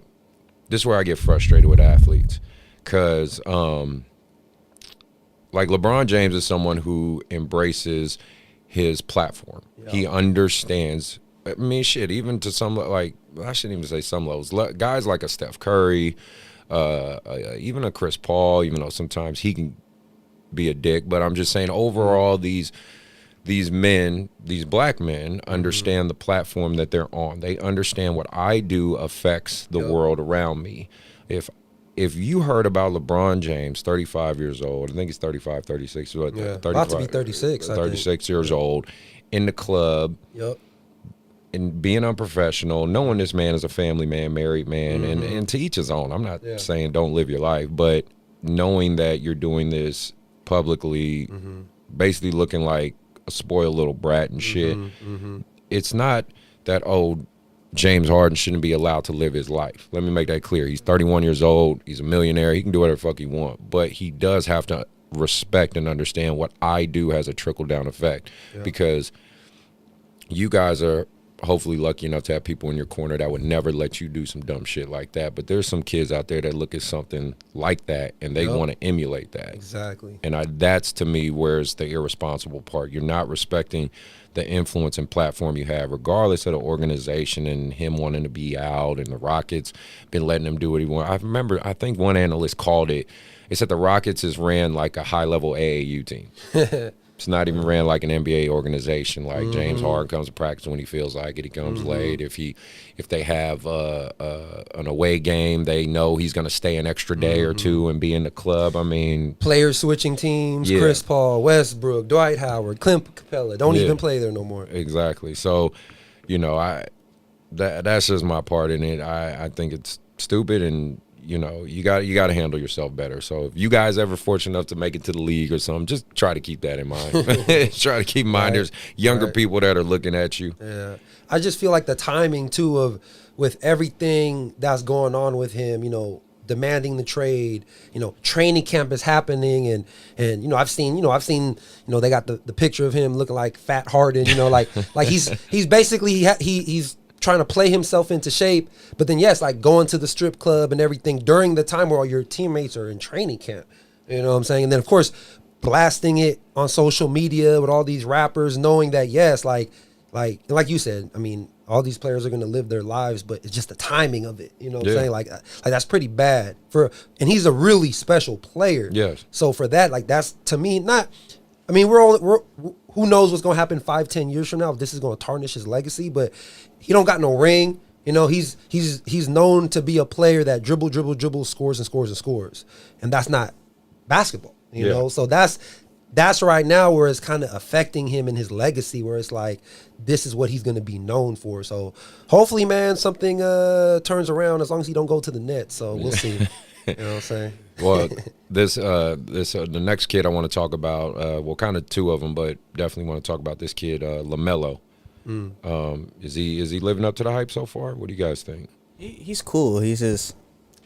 get frustrated with athletes because, like, LeBron James is someone who embraces his platform. He understands. I mean, shit, even to some, like, I shouldn't even say some levels. Guys like a Steph Curry, even a Chris Paul, even though sometimes he can be a dick, but I'm just saying overall these men, these black men understand the platform that they're on. They understand what I do affects the world around me. If you heard about LeBron James, 35 years old, I think he's 35, 36, about to be 36, 36 years old, in the club, and being unprofessional, knowing this man is a family man, married man, and to each his own. I'm not saying don't live your life, but knowing that you're doing this publicly, basically looking like a spoiled little brat and shit, it's not that, oh, James Harden shouldn't be allowed to live his life. Let me make that clear. He's 31 years old. He's a millionaire. He can do whatever the fuck he wants. But he does have to respect and understand what I do has a trickle-down effect because you guys are hopefully lucky enough to have people in your corner that would never let you do some dumb shit like that. But there's some kids out there that look at something like that and they want to emulate that. Exactly. And that's to me where's the irresponsible part. You're not respecting the influence and platform you have, regardless of the organization and him wanting to be out and the Rockets been letting him do what he wants. I think one analyst called it, they said the Rockets is ran like a high-level AAU team. It's not even ran like an NBA organization. Like James Harden comes to practice when he feels like it. He comes late. If they have an away game, they know he's going to stay an extra day or two and be in the club. I mean, players switching teams. Chris Paul, Westbrook, Dwight Howard, Clint Capella don't even play there no more. Exactly. So, that's just my part in it. I think it's stupid and. You got to handle yourself better. So if you guys ever fortunate enough to make it to the league or something, just try to keep that in mind. Try to keep in mind there's younger people that are looking at you. Yeah, I just feel like the timing too with everything that's going on with him. Demanding the trade. Training camp is happening, and I've seen they got the picture of him looking like Fat Harden. Like he's basically he's trying to play himself into shape, but then like going to the strip club and everything during the time where all your teammates are in training camp. You know what I'm saying? And then of course blasting it on social media with all these rappers, knowing that like you said, I mean, all these players are going to live their lives, but it's just the timing of it. You know what I'm saying? Like that's pretty bad and he's a really special player. Yes. So for that, that's to me not. I mean, we're who knows what's going to happen 5-10 years from now. If this is going to tarnish his legacy, but he don't got no ring. He's known to be a player that dribble, scores and scores and scores, and that's not basketball. You know, so that's right now where it's kind of affecting him and his legacy, where it's like this is what he's going to be known for. So hopefully, man, something turns around as long as he don't go to the Nets. So we'll see. You know what I'm saying? Well, the next kid I want to talk about, kind of two of them, but definitely want to talk about this kid, LaMelo. Is he living up to the hype so far? What do you guys think? He's cool. He's just,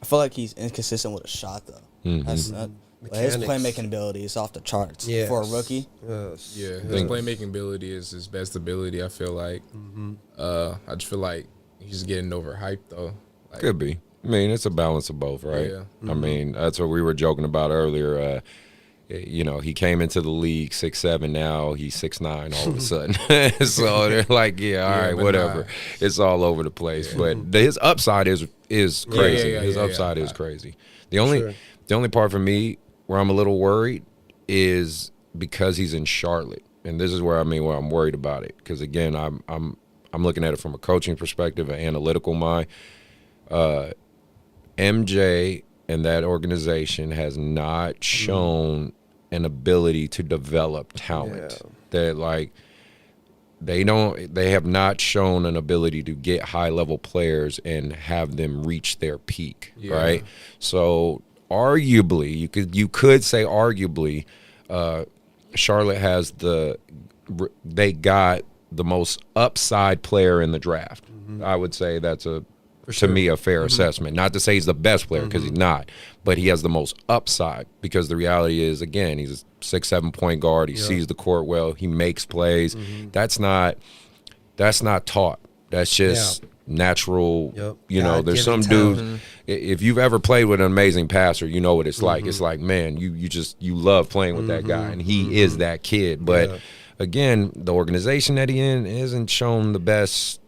I feel like he's inconsistent with a shot though. That's not. His playmaking ability is off the charts for a rookie. Yes. Yeah, his playmaking ability is his best ability. I feel like. I just feel like he's getting overhyped though. Like, could be. I mean, it's a balance of both, right? Yeah. I mean, that's what we were joking about earlier. He came into the league 6'7", now he's 6'9" all of a sudden. So they're like, all right, whatever. Nah. It's all over the place. But his upside is crazy. His upside is crazy. The only part for me where I'm a little worried is because he's in Charlotte. And this is where I'm worried about it. Because again, I'm looking at it from a coaching perspective, an analytical mind. MJ and that organization has not shown an ability to develop talent. That they have not shown an ability to get high level players and have them reach their peak, right? So arguably, you could say arguably, Charlotte has they got the most upside player in the draft. I would say that's to me a fair assessment. Not to say he's the best player, because he's not, but he has the most upside, because the reality is, again, he's a 6'7" point guard. He sees the court well. He makes plays. That's not taught. That's just natural. There's some dudes. If you've ever played with an amazing passer, you know what it's like. It's like, man, you love playing with that guy, and he is that kid. But again, the organization that he in isn't shown the best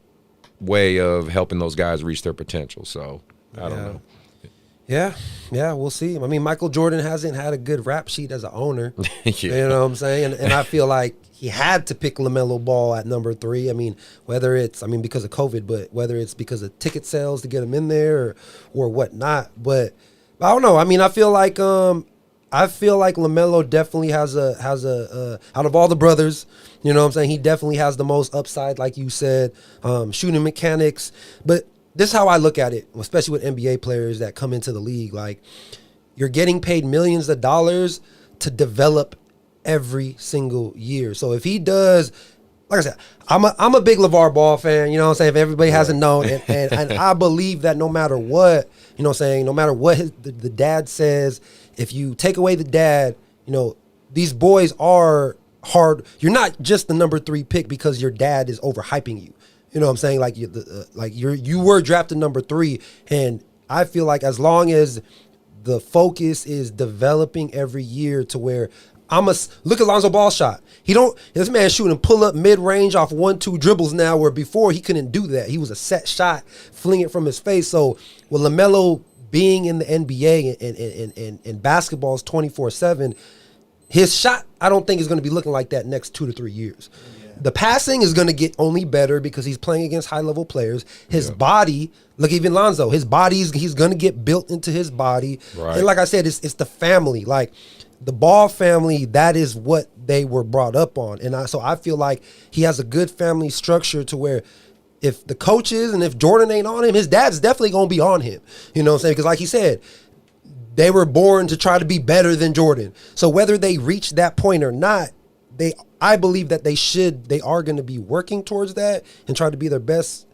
way of helping those guys reach their potential. So I don't know. Yeah, we'll see. I mean, Michael Jordan hasn't had a good rap sheet as an owner. You know what I'm saying? And I feel like he had to pick LaMelo Ball at number 3. I mean, whether it's because of COVID, but whether it's because of ticket sales to get him in there or whatnot. But I don't know. I mean, I feel like LaMelo definitely has a out of all the brothers, you know what I'm saying, he definitely has the most upside, like you said, shooting mechanics. But this is how I look at it, especially with NBA players that come into the league. Like, you're getting paid millions of dollars to develop every single year. So if he does, like I said, I'm a big LeVar Ball fan, you know what I'm saying, if everybody hasn't known, and I believe that no matter what, you know what I'm saying, no matter what the dad says, if you take away the dad, these boys are hard. You're not just the number 3 pick because your dad is overhyping you. You know what I'm saying? Like you were drafted number 3, and I feel like as long as the focus is developing every year to where look at Lonzo Ball shot. This man shooting pull up mid range off 1-2 dribbles now, where before he couldn't do that. He was a set shot, fling it from his face. So with LaMelo being in the NBA and basketball's 24/7, his shot I don't think is going to be looking like that next 2 to 3 years. The passing is going to get only better because he's playing against high-level players. His body, look, even Lonzo, his body, he's going to get built into his body. Right. And like I said, it's the family. Like, the Ball family, that is what they were brought up on. And so I feel like he has a good family structure to where if the coaches and if Jordan ain't on him, his dad's definitely going to be on him. You know what I'm saying? Because like he said, they were born to try to be better than Jordan. So whether they reach that point or not, I believe that they are going to be working towards that and try to be their best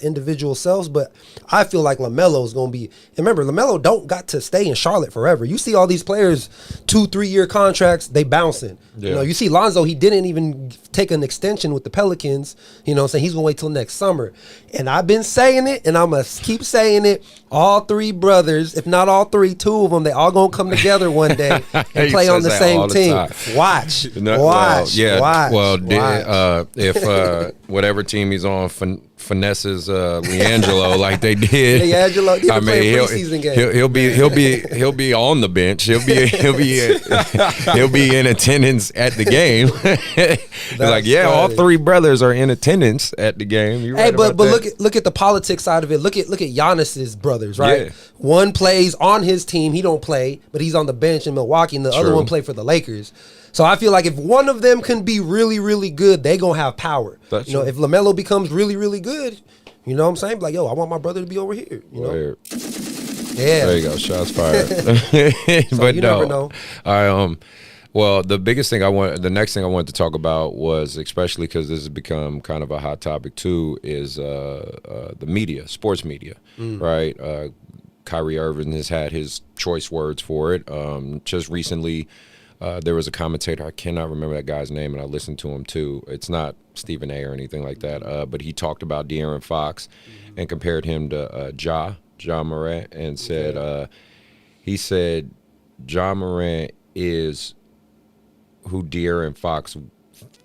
individual selves. But I feel like LaMelo is going to be, and remember, LaMelo don't got to stay in Charlotte forever. You see all these players, 2-3 year contracts, they bouncing. Yeah. You know, you see Lonzo, he didn't even take an extension with the Pelicans. You know what I'm saying? He's going to wait till next summer. And I've been saying it, and I'm going to keep saying it. All 3 brothers, if not all 3, 2 of them, they all going to come together one day and play on the same team. Watch. If whatever team he's on finesses LiAngelo like they did, LiAngelo, I mean, he'll be on the bench. He'll be in attendance at the game. All 3 brothers are in attendance at the game. You're right, but look at the politics side of it. Look at Giannis's brothers, right? Yeah. One plays on his team, he don't play, but he's on the bench in Milwaukee, and the other one play for the Lakers. So I feel like if one of them can be really, really good, they gonna have power. If LaMelo becomes really, really good, you know what I'm saying? Like, yo, I want my brother to be over here. You know? Yeah. There you go. Shots fired. But you never know. Well, the next thing I wanted to talk about was, especially because this has become kind of a hot topic too, is the media, sports media, right? Kyrie Irvin has had his choice words for it. Just recently, there was a commentator, I cannot remember that guy's name, and I listened to him too. It's not Stephen A. or anything like that, but he talked about DeAaron Fox and compared him to Ja Morant, and said, he said, Ja Morant is who DeAaron Fox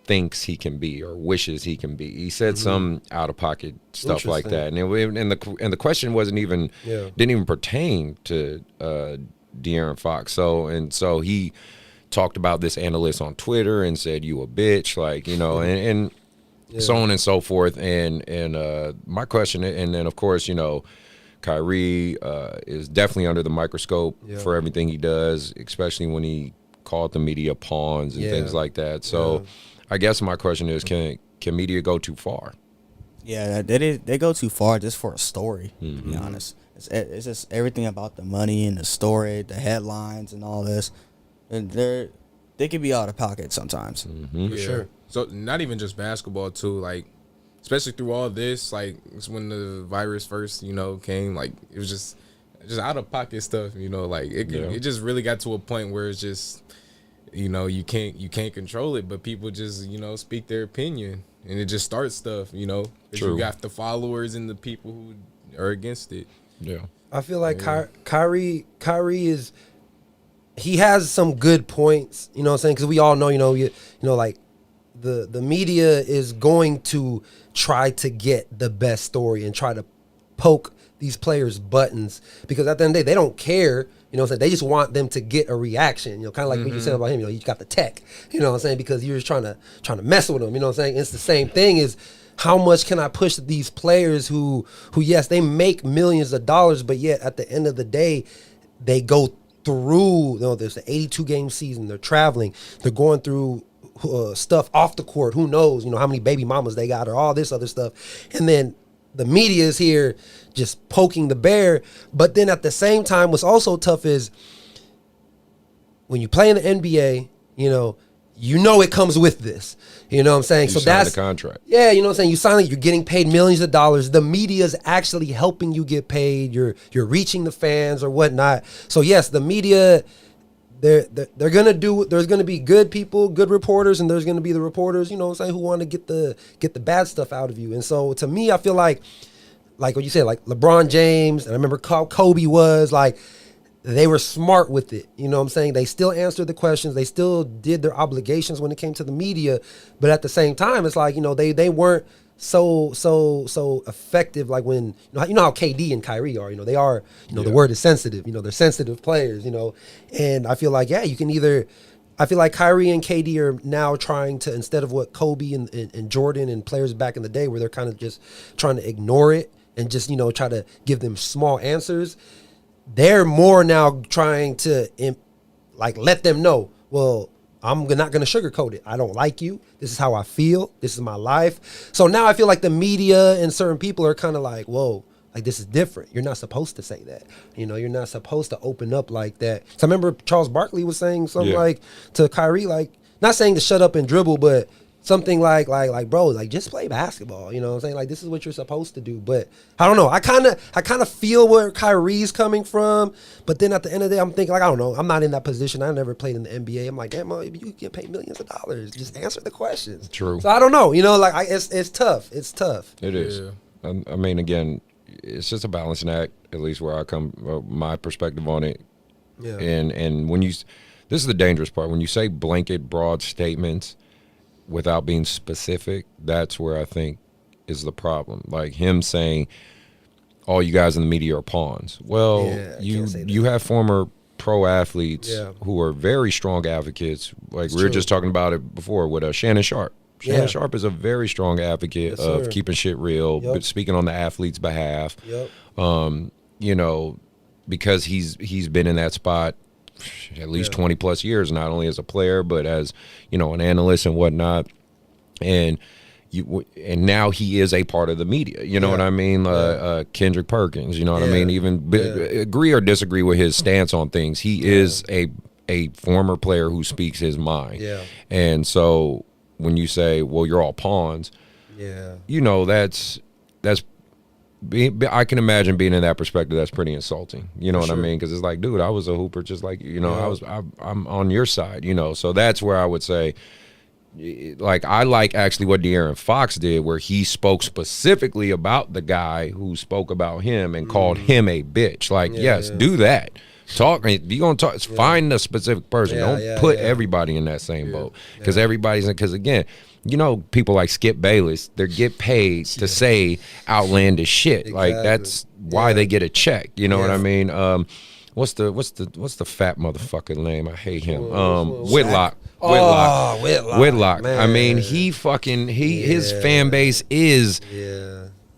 thinks he can be or wishes he can be. He said some out of pocket stuff like that, and the question wasn't even didn't even pertain to DeAaron Fox. So he talked about this analyst on Twitter and said, "You a bitch," like, you know, and so on and so forth. And my question, and then of course, you know, Kyrie is definitely under the microscope for everything he does, especially when he called the media pawns and things like that. So I guess my question is, can media go too far? Yeah, they go too far just for a story, to be honest. It's just everything about the money and the story, the headlines and all this. And they can be out of pocket sometimes. For sure. So not even just basketball too, like especially through all this, like when the virus first, you know, came, like it was just out of pocket stuff, you know, like it just really got to a point where it's just, you know, you can't control it, but people just, you know, speak their opinion and it just starts stuff, you know, because you got the followers and the people who are against it. Yeah, I feel like Kyrie is, he has some good points, you know what I'm saying? Because we all know, you know, like the media is going to try to get the best story and try to poke these players' buttons, because at the end of the day, they don't care, you know what I'm saying? They just want them to get a reaction, you know, kind of like what you said about him, you know, you got the tech, you know what I'm saying? Because you're just trying to mess with them, you know what I'm saying? It's the same thing as how much can I push these players who yes, they make millions of dollars, but yet at the end of the day, they go through, you know, there's an 82 game season, they're traveling, they're going through stuff off the court, who knows, you know, how many baby mamas they got or all this other stuff. And then the media is here just poking the bear. But then at the same time, what's also tough is when you play in the NBA, you know it comes with this. You know what I'm saying? So that's the contract. Yeah, you know what I'm saying? You sign it, you're getting paid millions of dollars. The media is actually helping you get paid. You're reaching the fans or whatnot. So yes, the media, they're gonna do. There's gonna be good people, good reporters, and there's gonna be the reporters, you know what I'm saying, who want to get the bad stuff out of you. And so to me, I feel like what you said, like LeBron James, and I remember Kobe was like, they were smart with it. You know what I'm saying? They still answered the questions. They still did their obligations when it came to the media. But at the same time, it's like, you know, they weren't so effective. Like when, you know how KD and Kyrie are, you know, they are, you know, the word is sensitive, you know, they're sensitive players, you know, and I feel like, you can either, I feel like Kyrie and KD are now trying to, instead of what Kobe and Jordan and players back in the day, where they're kind of just trying to ignore it and just, you know, try to give them small answers. They're more now trying to like let them know, well, I'm not going to sugarcoat it. I don't like you. This is how I feel. This is my life. So now I feel like the media and certain people are kind of like, whoa, like this is different. You're not supposed to say that. You know, you're not supposed to open up like that. So I remember Charles Barkley was saying something like to Kyrie, like not saying to shut up and dribble, but something like, bro, like just play basketball. You know what I'm saying? Like this is what you're supposed to do. But I don't know. I kind of feel where Kyrie's coming from. But then at the end of the day, I'm thinking like, I don't know. I'm not in that position. I never played in the NBA. I'm like, damn, you get paid millions of dollars. Just answer the questions. True. So I don't know. You know, like it's tough. It's tough. It is. Yeah. I mean, again, it's just a balancing act. At least where I come, my perspective on it. Yeah. And when this is the dangerous part. When you say blanket, broad statements without being specific, that's where I think is the problem. Like him saying, all you guys in the media are pawns. Well, you have former pro athletes who are very strong advocates. Like we were just talking about it before with Shannon Sharp. Shannon Sharp is a very strong advocate of keeping shit real, but speaking on the athlete's behalf. You know, because he's been in that spot at least 20 plus years, not only as a player, but as, you know, an analyst and whatnot. And now he is a part of the media. You know what I mean? Kendrick Perkins, you know what I mean? Even agree or disagree with his stance on things. He is a former player who speaks his mind. And so when you say, well, you're all pawns, you know, that's I can imagine being in that perspective. That's pretty insulting. You know what I mean? Because it's like, dude, I was a hooper, just like, you know, I'm on your side. You know, so that's where I would say, like, I like actually what DeAaron Fox did, where he spoke specifically about the guy who spoke about him and called him a bitch. Like, do that. Talk. You gonna talk? Find a specific person. Don't put everybody in that same boat, because because again, you know, people like Skip Bayless, they get paid to say outlandish shit. Exactly. Like that's why they get a check. You know what I mean? What's the fat motherfucker name? I hate him. Whitlock. Whitlock. Man. I mean, his fan base is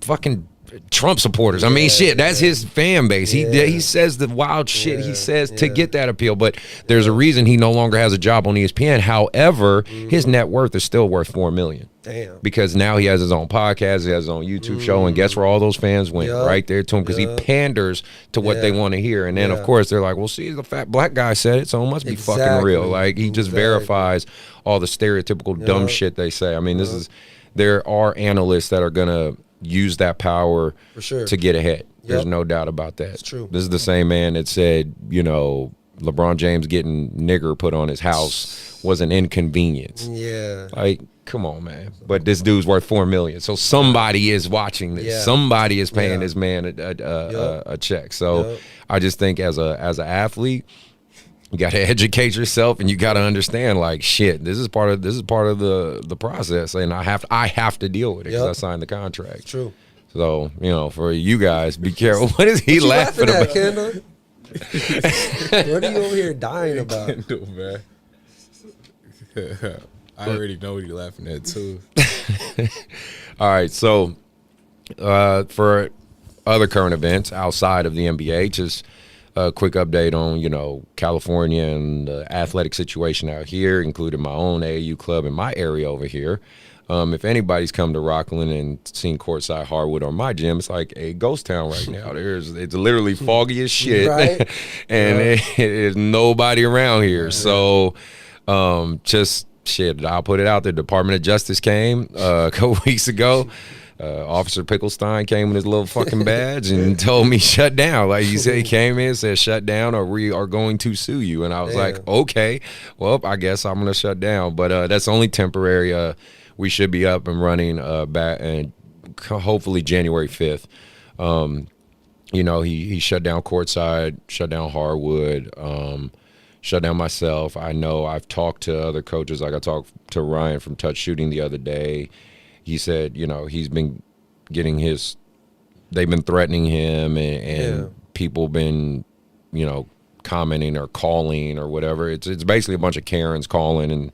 fucking Trump supporters. I mean, shit, that's his fan base. He says the wild shit he says to get that appeal, but there's a reason he no longer has a job on ESPN. However, his net worth is still worth $4 million. Damn. Because now he has his own podcast, he has his own YouTube show, and guess where all those fans went? Right there to him, because he panders to what they want to hear. And then, of course, they're like, well, see, the fat black guy said it, so it must be fucking real. Like, he just verifies all the stereotypical dumb shit they say. I mean, there are analysts that are going to use that power to get ahead. There's no doubt about that. It's true. This is the same man that said, you know, LeBron James getting nigger put on his house was an inconvenience. Yeah. Like, come on, man. But this dude's worth $4 million. So somebody is watching this. Yeah. Somebody is paying this man a check. So I just think as an athlete, you got to educate yourself, and you got to understand, like, shit, this is part of the process, and I have to deal with it because I signed the contract. True. So, you know, for you guys, be careful. What is he laughing about? Kendall? What are you over here dying about? Kendall, man. I already know what you're laughing at too. All right, so for other current events outside of the NBA, just a quick update on, you know, California and the athletic situation out here, including my own AAU club in my area over here. If anybody's come to Rockland and seen courtside hardwood or my gym, it's like a ghost town right now. It's literally foggy as shit, right? And there's nobody around here. So just shit, I'll put it out there. Department of Justice came a couple weeks ago. Officer Picklestein came in his little fucking badge and told me shut down. Like he said, he came in, said shut down, or we are going to sue you. And I was like, okay, well, I guess I'm gonna shut down. But that's only temporary. We should be up and running back, and hopefully January 5th. You know, he shut down Courtside, shut down Hardwood, shut down myself. I know I've talked to other coaches. Like I talked to Ryan from Touch Shooting the other day. He said, you know, he's been getting they've been threatening him, and people been, you know, commenting or calling or whatever. It's basically a bunch of Karens calling, and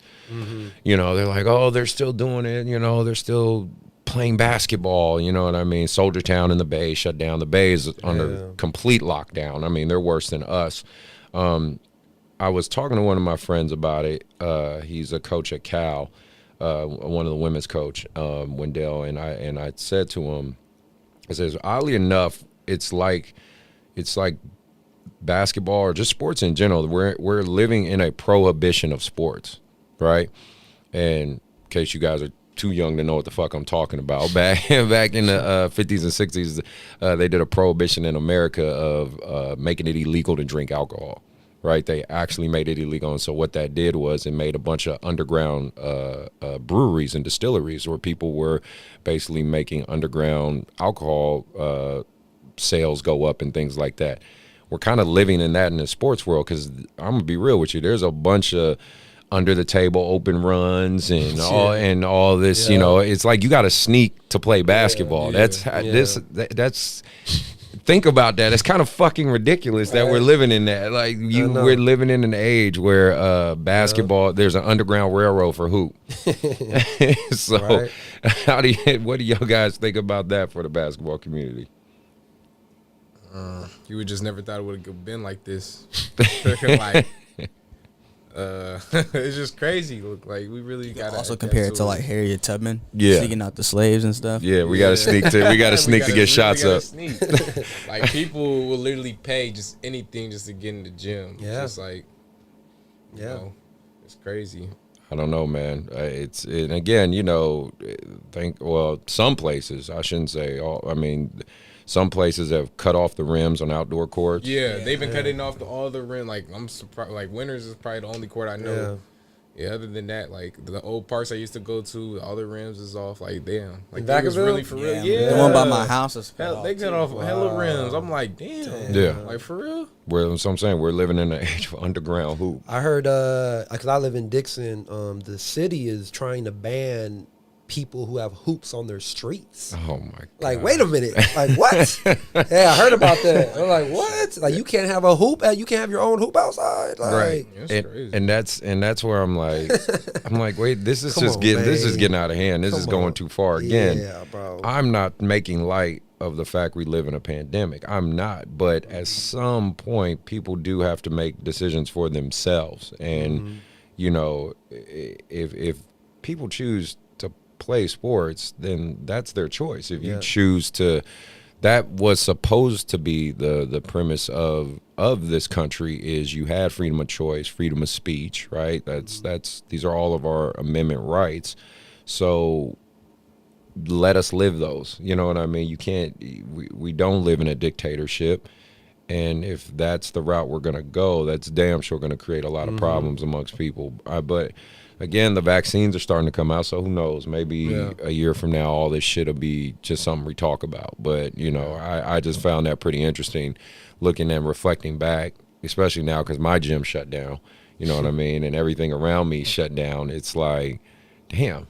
you know, they're like, oh, they're still doing it. You know, they're still playing basketball. You know what I mean? Soldier Town in the Bay shut down. The Bay is under complete lockdown. I mean, they're worse than us. I was talking to one of my friends about it. He's a coach at Cal, one of the women's coach, Wendell, and I said to him, I says, oddly enough, it's like basketball or just sports in general. We're living in a prohibition of sports, right? And in case you guys are too young to know what the fuck I'm talking about, back in the 50s and 60s, they did a prohibition in America of making it illegal to drink alcohol. Right, they actually made it illegal, and so what that did was it made a bunch of underground breweries and distilleries where people were basically making underground alcohol sales go up and things like that. We're kind of living in that in the sports world, because I'm gonna be real with you. There's a bunch of under the table open runs and all this. You know, it's like you got to sneak to play basketball. That's. Think about that. It's kind of fucking ridiculous that we're living in that. Like we're living in an age where basketball, there's an underground railroad for hoop. So, what do y'all guys think about that for the basketball community? You would just never thought it would have been like this. Like, it's just crazy. Look, like we really got to also compare it to like Harriet Tubman, Yeah. sneaking out the slaves and stuff. Yeah, we got to sneak to get shots up. Like people will literally pay just anything just to get in the gym. Yeah. Just like, you know, it's crazy. I don't know, man. And again, you know, some places, I shouldn't say all. I mean, some places have cut off the rims on outdoor courts. Yeah, they've been cutting off all the rim. Like I'm surprised. Like Winters is probably the only court I know. Yeah. Other than that, like the old parks I used to go to, all the rims is off. Like damn, like that was really for real. Yeah, the one by my house is they cut off hella rims. I'm like, damn. Yeah, like for real. So I'm saying we're living in an age of underground hoop. I heard, because I live in Dixon, the city is trying to ban people who have hoops on their streets. Oh my god! Like, wait a minute! Like, what? Yeah, I heard about that. I'm like, what? Like, you can't have a hoop? You can't have your own hoop outside? Like, right? And that's where I'm like, wait, this is getting out of hand. This is going too far. Again, yeah, bro. I'm not making light of the fact we live in a pandemic. I'm not. But at some point, people do have to make decisions for themselves. And you know, if people choose to play sports, then that's their choice. If you choose to, that was supposed to be the premise of this country, is you had freedom of choice, freedom of speech, right? These are all of our amendment rights. So let us live those. You know what I mean? You can't. We don't live in a dictatorship, and if that's the route we're gonna go, that's damn sure gonna create a lot of problems amongst people. But again, the vaccines are starting to come out, so who knows? Maybe a year from now, all this shit will be just something we talk about. But you know, I just found that pretty interesting, looking and reflecting back, especially now because my gym shut down. You know what I mean? And everything around me shut down. It's like, damn.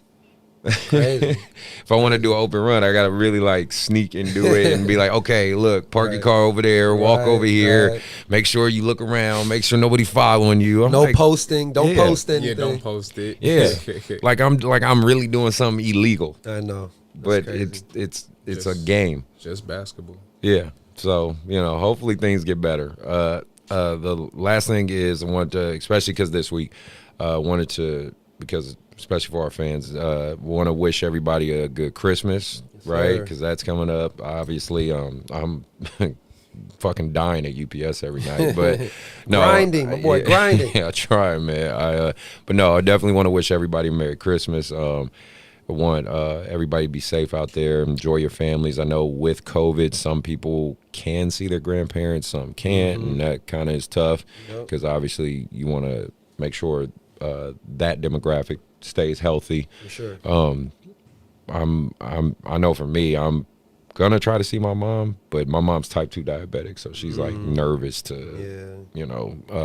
Crazy. If I want to do an open run, I gotta really like sneak and do it and be like, okay, look, park your car over there, walk over here, make sure you look around, make sure nobody's following you. I'm like, posting, don't post anything. Yeah, don't post it. Yeah, like I'm really doing something illegal. I know, but it's a game, just basketball. Yeah, so you know, hopefully things get better. The last thing is I want to, especially because this week, because especially for our fans, want to wish everybody a good Christmas, right? Because that's coming up. Obviously, I'm fucking dying at UPS every night, but no, grinding, my boy, grinding. Yeah, I try, man. But no, I definitely want to wish everybody a Merry Christmas. want everybody to be safe out there. Enjoy your families. I know with COVID, some people can see their grandparents, some can't, and that kind of is tough because obviously you want to make sure that demographic stays healthy. For sure. I know for me, I'm gonna try to see my mom, but my mom's type 2 diabetic, so she's like nervous to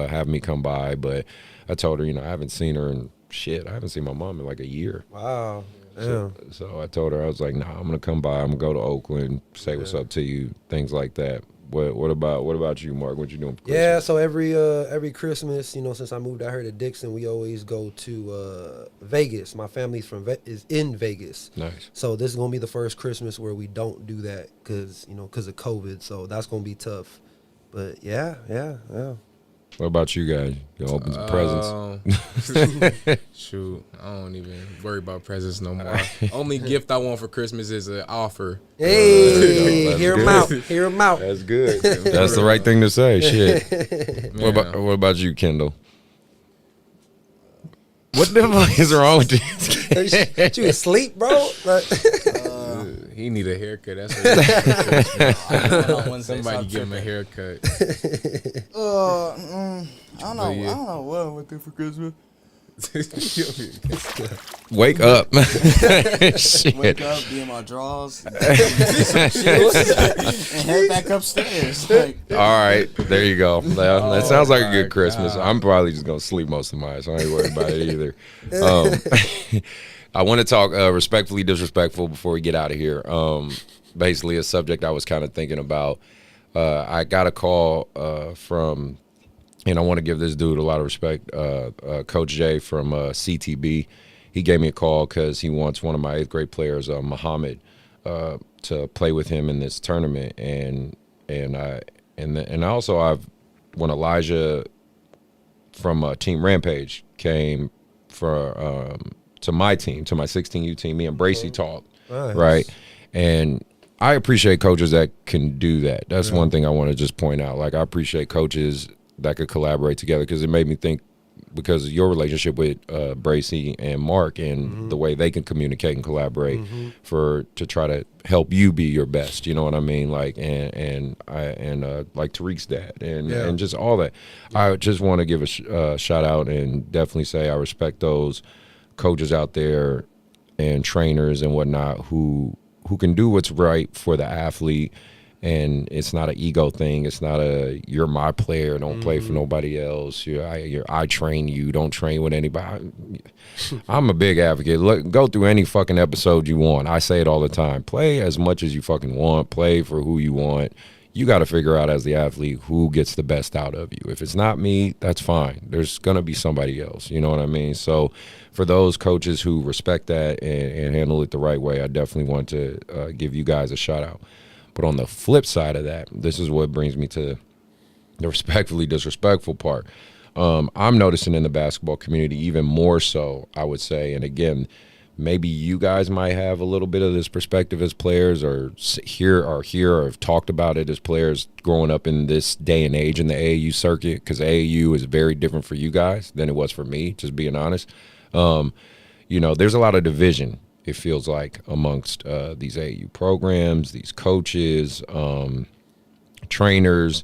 have me come by. But I told her, I haven't seen her in I haven't seen my mom in like a year. Wow. So I told her, I was like, nah, I'm gonna come by, I'm gonna go to Oakland, say what's up to you, things like that. What about you, Mark? What you doing for Christmas? Yeah, so every Christmas, since I moved out here to Dixon, we always go to Vegas. My family's is in Vegas. Nice. So this is gonna be the first Christmas where we don't do that because of COVID. So that's gonna be tough. But yeah. What about you guys? You open some presents? Shoot, I don't even worry about presents no more. Only gift I want for Christmas is an offer. Hey, hear him out. Hear him out. That's good. That's the right thing to say. Shit. What about you, Kendall? What the fuck is wrong with this? You asleep, bro? He need a haircut. That's what Somebody give him a haircut. I don't know. Yeah. I don't know what I want to do for Christmas. Wake up. Shit. Wake up, be in my drawers, and head back upstairs. Like, All right, there you go. That sounds like a good Christmas. I'm probably just gonna sleep most of mine, so I ain't worried about it either. I want to talk respectfully disrespectful before we get out of here. Basically, a subject I was kind of thinking about. I got a call from, and I want to give this dude a lot of respect, Coach Jay from CTB. He gave me a call because he wants one of my 8th grade players, Muhammad, to play with him in this tournament. And also when Elijah from Team Rampage came to my team, to my 16U team, me and Bracey talked, right? And I appreciate coaches that can do that. That's one thing I want to just point out. Like, I appreciate coaches that could collaborate together because it made me think, because of your relationship with Bracey and Mark and the way they can communicate and collaborate to try to help you be your best. You know what I mean? Like, and like Tariq's dad and just all that. I just want to give a shout out and definitely say I respect those coaches out there and trainers and whatnot who can do what's right for the athlete. And it's not an ego thing. It's not you're my player, don't play for nobody else. I train you, don't train with anybody. I'm a big advocate. Look, go through any fucking episode you want. I say it all the time. Play as much as you fucking want. Play for who you want. You got to figure out as the athlete who gets the best out of you. If it's not me, that's fine. There's going to be somebody else. You know what I mean? So for those coaches who respect that and handle it the right way, I definitely want to give you guys a shout out. But on the flip side of that, this is what brings me to the respectfully disrespectful part. I'm noticing in the basketball community even more so, I would say, and again, maybe you guys might have a little bit of this perspective as players or have talked about it as players growing up in this day and age in the AAU circuit, because AAU is very different for you guys than it was for me, just being honest. There's a lot of division, it feels like, amongst these AAU programs, these coaches, trainers,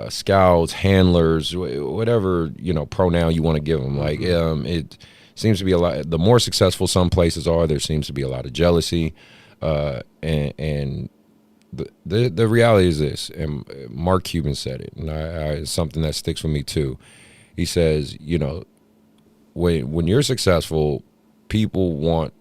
scouts, handlers, whatever, pronoun you want to give them. Like, it seems to be a lot. The more successful some places are, there seems to be a lot of jealousy. And the reality is this, and Mark Cuban said it, and it's something that sticks with me too. He says, when you're successful, people want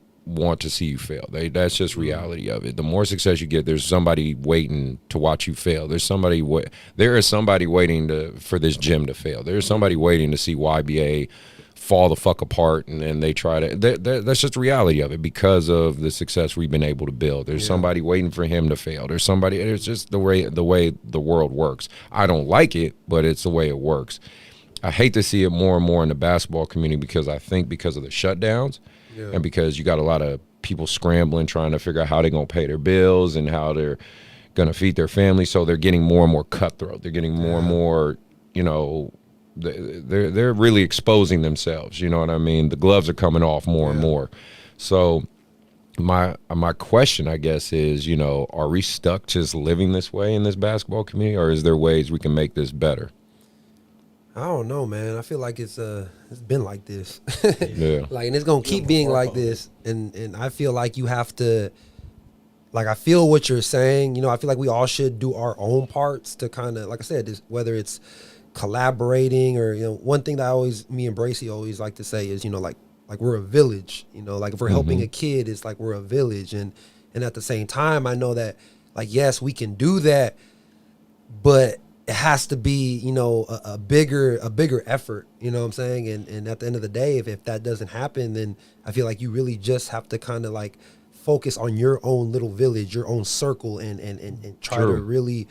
to see you fail. That's just reality of it. The more success you get, there's somebody waiting to watch you fail. There is somebody waiting for this gym to fail. There's somebody waiting to see YBA fall the fuck apart, and then they try to. That's just the reality of it because of the success we've been able to build. There's somebody waiting for him to fail. There's somebody. It's just the way the world works. I don't like it, but it's the way it works. I hate to see it more and more in the basketball community because I think because of the shutdowns. Yeah. And because you got a lot of people scrambling, trying to figure out how they're going to pay their bills and how they're going to feed their family. So they're getting more and more cutthroat. They're getting more and more, they're really exposing themselves. You know what I mean? The gloves are coming off more and more. So my question, I guess, is, are we stuck just living this way in this basketball community, or is there ways we can make this better? I don't know, man. I feel like it's been like this. Yeah. Like, and it's gonna keep being like this. And I feel like you have to, like, I feel what you're saying. I feel like we all should do our own parts to kind of, like I said, whether it's collaborating or, one thing that me and Bracy always like to say is, like we're a village. Like if we're helping a kid, it's like we're a village. And at the same time, I know that, like, yes, we can do that, but it has to be, a bigger effort, you know what I'm saying? And at the end of the day, if that doesn't happen, then I feel like you really just have to kind of like focus on your own little village, your own circle, and try to really,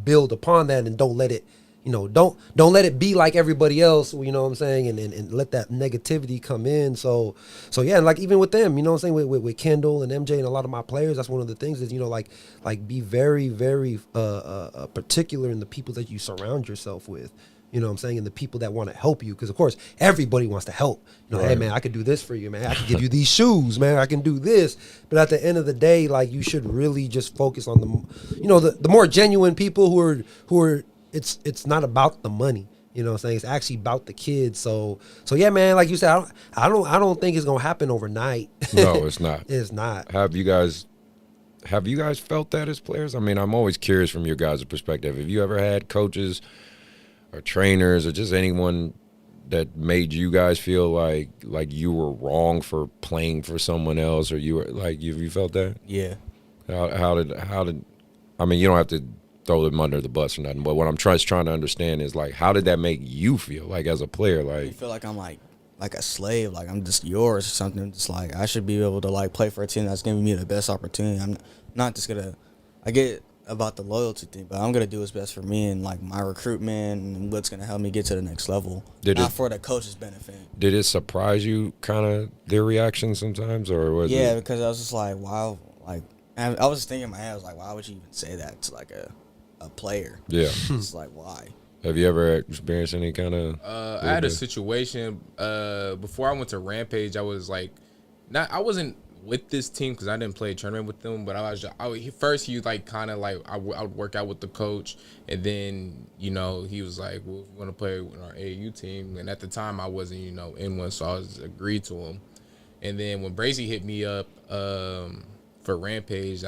build upon that, and don't let it, don't let it be like everybody else, you know what I'm saying? And let that negativity come in. So yeah, and like even with them, you know what I'm saying, with Kendall and MJ and a lot of my players, that's one of the things is, like be very, very particular in the people that you surround yourself with. You know what I'm saying? And the people that want to help you. Because, of course, everybody wants to help. Hey, man, I could do this for you, man. I can give you these shoes, man. I can do this. But at the end of the day, like, you should really just focus on the more genuine people who are it's not about the money. You know what I'm saying? It's actually about the kids. So yeah, man, like you said, I don't think it's going to happen overnight. No, it's not. It's not. Have you guys felt that as players? I mean, I'm always curious from your guys' perspective. Have you ever had coaches or trainers or just anyone that made you guys feel like you were wrong for playing for someone else, or you were like, you felt that? Yeah. How did I mean, you don't have to throw them under the bus or nothing, but what I'm trying to understand is, like, how did that make you feel, like, as a player? Like, I feel like I'm like a slave, like I'm just yours or something. Just like I should be able to like play for a team that's giving me the best opportunity. I'm not just gonna. I get about the loyalty thing, but I'm gonna do what's best for me and like my recruitment and what's gonna help me get to the next level. Not for the coach's benefit. Did it surprise you, kind of, their reaction sometimes, or was it? Because I was just like, wow, like I was just thinking in my head, I was like, why would you even say that to like a player? Yeah, it's like, why? Have you ever experienced any kind of? I had a situation before I went to Rampage. I was like, I wasn't with this team because I didn't play a tournament with them, but first he like kind of like I would work out with the coach, and then he was like, well, if we want to play with our AAU team, and at the time I wasn't in one, so I was agreed to him. And then when Brazy hit me up for Rampage,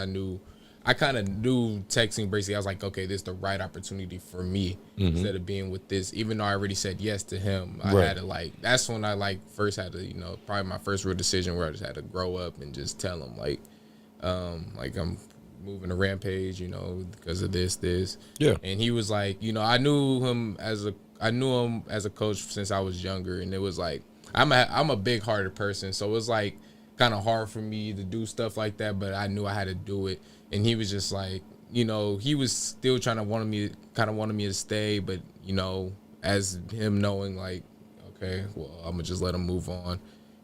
I kind of knew texting Bracy, I was like, okay, this is the right opportunity for me instead of being with this. Even though I already said yes to him, I had to that's when I first had to, probably my first real decision where I just had to grow up and just tell him I'm moving to Rampage, because of this. Yeah. And he was like, I knew him as a coach since I was younger, and it was like I'm a big hearted person, so it was like kind of hard for me to do stuff like that, but I knew I had to do it. And he was just like, he was still trying to wanted me to stay, but as him knowing like, okay, well, I'm gonna just let him move on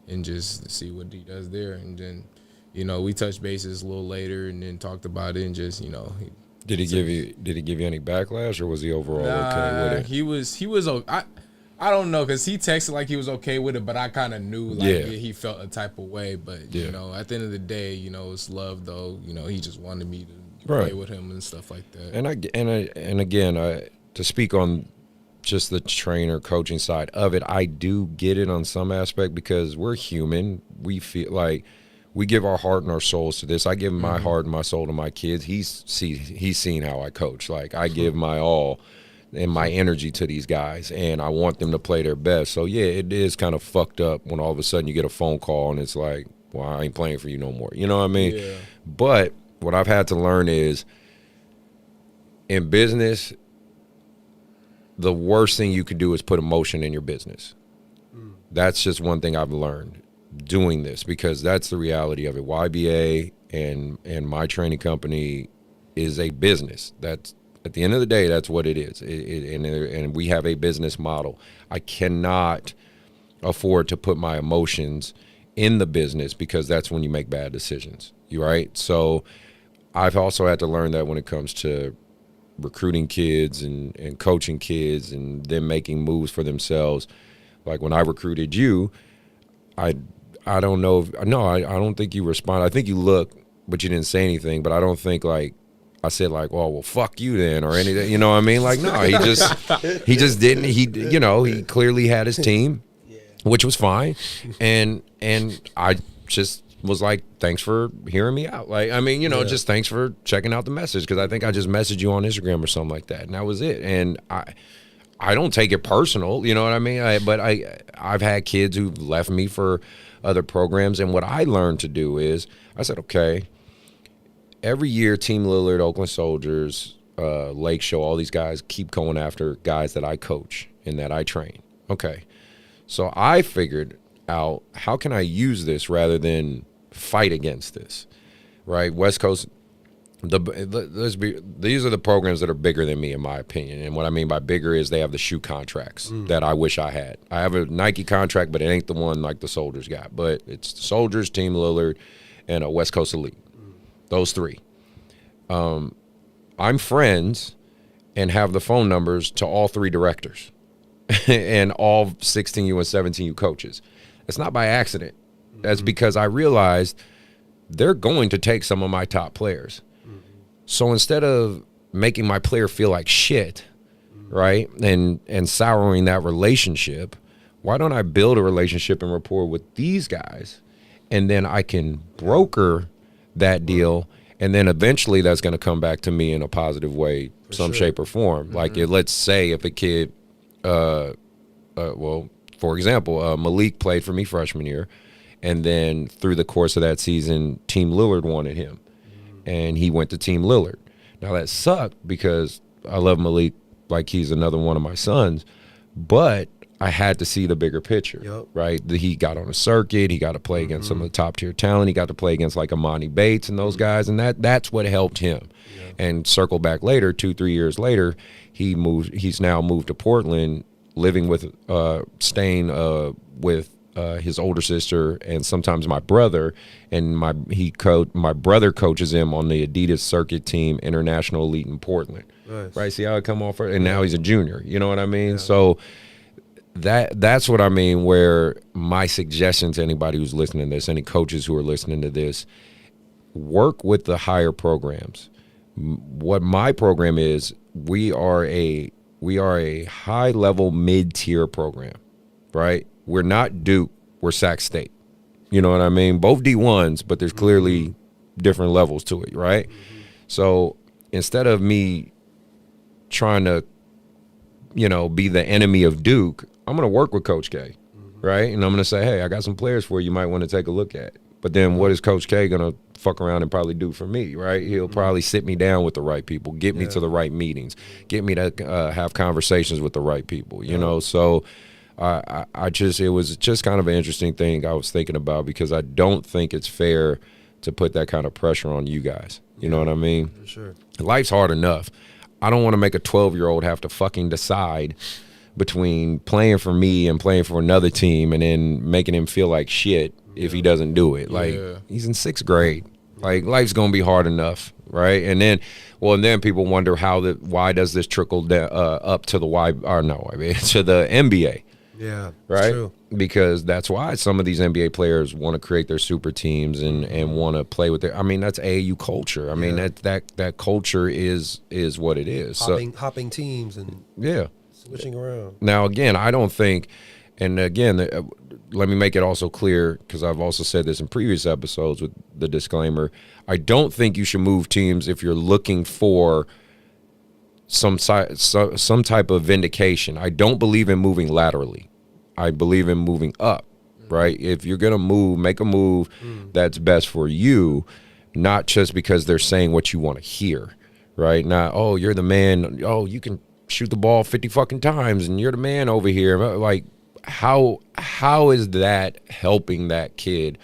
and just see what he does there. And then, we touched bases a little later and then talked about it and just, Did he give you any backlash, or was he overall okay with it? He was. I don't know, because he texted like he was okay with it, but I kind of knew he felt a type of way. But, at the end of the day, it's love, though. He just wanted me to play with him and stuff like that. And again, to speak on just the trainer coaching side of it, I do get it on some aspect because we're human. We feel like we give our heart and our souls to this. I give my heart and my soul to my kids. He's seen how I coach. Like, I give my all and my energy to these guys, and I want them to play their best. So, yeah, it is kind of fucked up when all of a sudden you get a phone call and it's like, well, I ain't playing for you no more. You know what I mean? Yeah. But what I've had to learn is, in business, the worst thing you could do is put emotion in your business. That's just one thing I've learned doing this, because that's the reality of it. YBA and my training company is a business. That's, at the end of the day, that's what it is. And we have a business model. I cannot afford to put my emotions in the business, because that's when you make bad decisions. You right? So I've also had to learn that when it comes to recruiting kids and coaching kids and them making moves for themselves. Like when I recruited you, I I don't know. I don't think you respond. I think you look, but you didn't say anything. But I don't think like I said like, well, fuck you then or anything. You know what I mean? Like, no, he just didn't. He clearly had his team, which was fine, and I just was like, thanks for hearing me out. Like, I mean, just thanks for checking out the message, because I think I just messaged you on Instagram or something like that, and that was it. And I don't take it personal, you know what I mean? But I've had kids who've left me for other programs, and what I learned to do is I said, okay, every year Team Lillard, Oakland Soldiers, Lake Show, all these guys keep going after guys that I coach and that I train. Okay, so I figured out, how can I use this rather than fight against this, right? West Coast, these are the programs that are bigger than me, in my opinion. And what I mean by bigger is they have the shoe contracts that I wish I had. I have a Nike contract, but it ain't the one like the Soldiers got. But it's the Soldiers, Team Lillard, and a West Coast Elite. Those three. I'm friends and have the phone numbers to all three directors and all 16U and 17U coaches. It's not by accident. That's because I realized they're going to take some of my top players. So instead of making my player feel like shit, right, and souring that relationship, why don't I build a relationship and rapport with these guys, and then I can broker that deal, and then eventually that's going to come back to me in a positive way, some shape or form. Like, let's say if a kid, for example, Malik played for me freshman year, and then through the course of that season, Team Lillard wanted him. And he went to Team Lillard. Now, that sucked because I love Malik like he's another one of my sons, but I had to see the bigger picture, right? He got on a circuit. He got to play against some of the top-tier talent. He got to play against like Amani Bates and those guys, and that's what helped him. And circle back later, 2-3 years later, he's now moved to Portland, living with, staying with his older sister and sometimes my brother, and my brother coaches him on the Adidas circuit team, International Elite in Portland. Nice. Right? See how it come off? And now he's a junior. You know what I mean? Yeah. So that's what I mean, where my suggestion to anybody who's listening to this, any coaches who are listening to this, work with the higher programs. What my program is, we are a high level mid-tier program, right? We're not Duke, we're Sac State. You know what I mean? Both D1s, but there's clearly different levels to it, right? So instead of me trying to, be the enemy of Duke, I'm going to work with Coach K, right? And I'm going to say, hey, I got some players for you might want to take a look at. But then what is Coach K going to fuck around and probably do for me, right? He'll probably sit me down with the right people, get me to the right meetings, get me to have conversations with the right people, you know? So it was just kind of an interesting thing I was thinking about, because I don't think it's fair to put that kind of pressure on you guys. You know what I mean? For sure. Life's hard enough. I don't want to make a 12-year-old have to fucking decide between playing for me and playing for another team, and then making him feel like shit if he doesn't do it. Like, he's in 6th grade. Like, life's going to be hard enough, right? And then people wonder why does this trickle up to the to the NBA? Yeah, right. True. Because that's why some of these NBA players want to create their super teams and want to play with I mean, that's AAU culture. I mean, that culture is what it is. Hopping teams and switching around. Now, again, I don't think, and again, let me make it also clear, because I've also said this in previous episodes with the disclaimer, I don't think you should move teams if you're looking for some type of vindication. I don't believe in moving laterally. I believe in moving up, right? If you're going to make a move that's best for you, not just because they're saying what you want to hear, right? Not, oh, you're the man. Oh, you can shoot the ball 50 fucking times and you're the man over here. Like, how is that helping that kid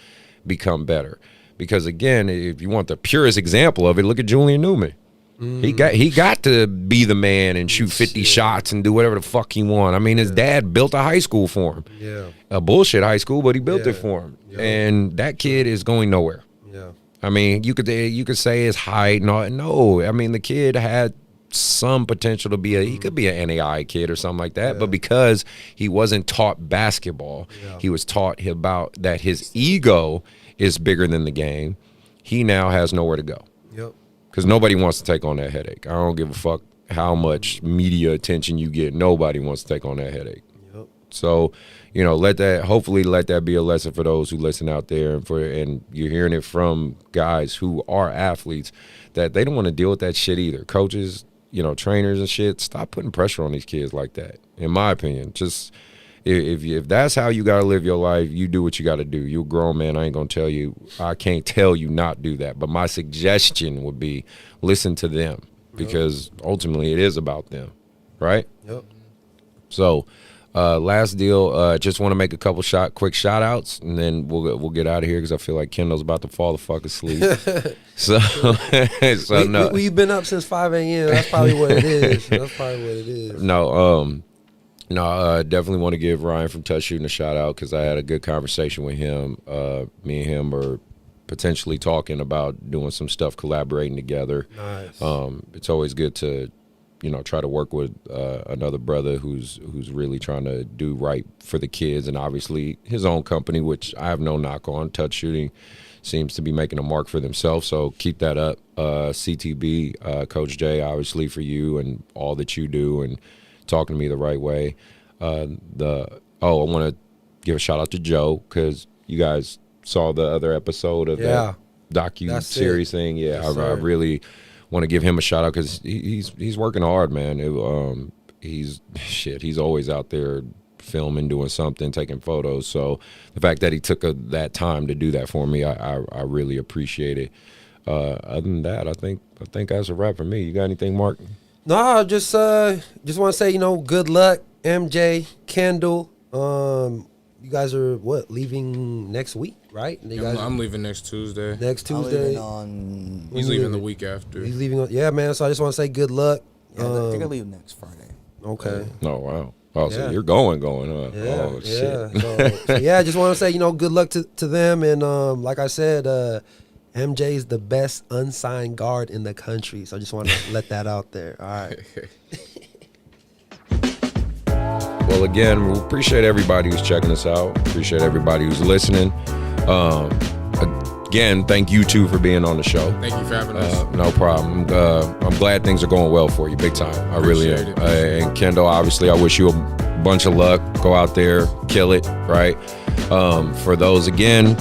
become better? Because, again, if you want the purest example of it, look at Julian Newman. He got to be the man and shoot 50 shots and do whatever the fuck he want. I mean, his dad built a high school for him. Yeah. A bullshit high school, but he built it for him. Yeah. And that kid is going nowhere. Yeah. I mean, you could say his height. No. I mean, the kid had some potential to be he could be an NAI kid or something like that. But because he wasn't taught basketball, he was taught about that his ego is bigger than the game. He now has nowhere to go. Yep. Because nobody wants to take on that headache. I don't give a fuck how much media attention you get. Nobody wants to take on that headache. Yep. So, hopefully let that be a lesson for those who listen out there, and you're hearing it from guys who are athletes that they don't want to deal with that shit either. Coaches, trainers and shit, stop putting pressure on these kids like that. In my opinion, just if that's how you got to live your life, you do what you got to do. You're a grown man. I ain't going to tell you. I can't tell you not do that. But my suggestion would be listen to them because ultimately it is about them, right? Yep. So last deal, just want to make a couple quick shout outs, and then we'll get out of here because I feel like Kendall's about to fall the fuck asleep. So no. We've been up since 5 a.m. That's probably what it is. No, definitely want to give Ryan from Touch Shooting a shout out because I had a good conversation with him. Me and him are potentially talking about doing some stuff, collaborating together. Nice. It's always good to, try to work with another brother who's really trying to do right for the kids, and obviously his own company, which I have no knock on. Touch Shooting seems to be making a mark for themselves, so keep that up. CTB, Coach Jay, obviously for you and all that you do and talking to me the right way. I want to give a shout out to Joe because you guys saw the other episode of that docu-series thing. Yeah, Yes, I really want to give him a shout out because he's working hard, man. He's always out there filming, doing something, taking photos. So the fact that he took that time to do that for me, I really appreciate it. Other than that, I think that's a wrap for me. You got anything, Mark? No, just want to say, good luck, MJ, Kendall. You guys are leaving next week, right? I'm leaving next Tuesday. Next I'm Tuesday. He's leaving the week after. He's leaving. Yeah, man. So I just want to say good luck. I think I leave next Friday. Okay. Oh wow. Oh, so you're going, huh? Yeah, Oh shit. So I just want to say, good luck to them, and like I said, MJ is the best unsigned guard in the country. So I just want to let that out there. All right. Well, again, we appreciate everybody who's checking us out. Appreciate everybody who's listening. Again, thank you two for being on the show. Thank you for having us. No problem. I'm glad things are going well for you, big time. I really am. And Kendall, obviously, I wish you a bunch of luck. Go out there, kill it, right? For those, again,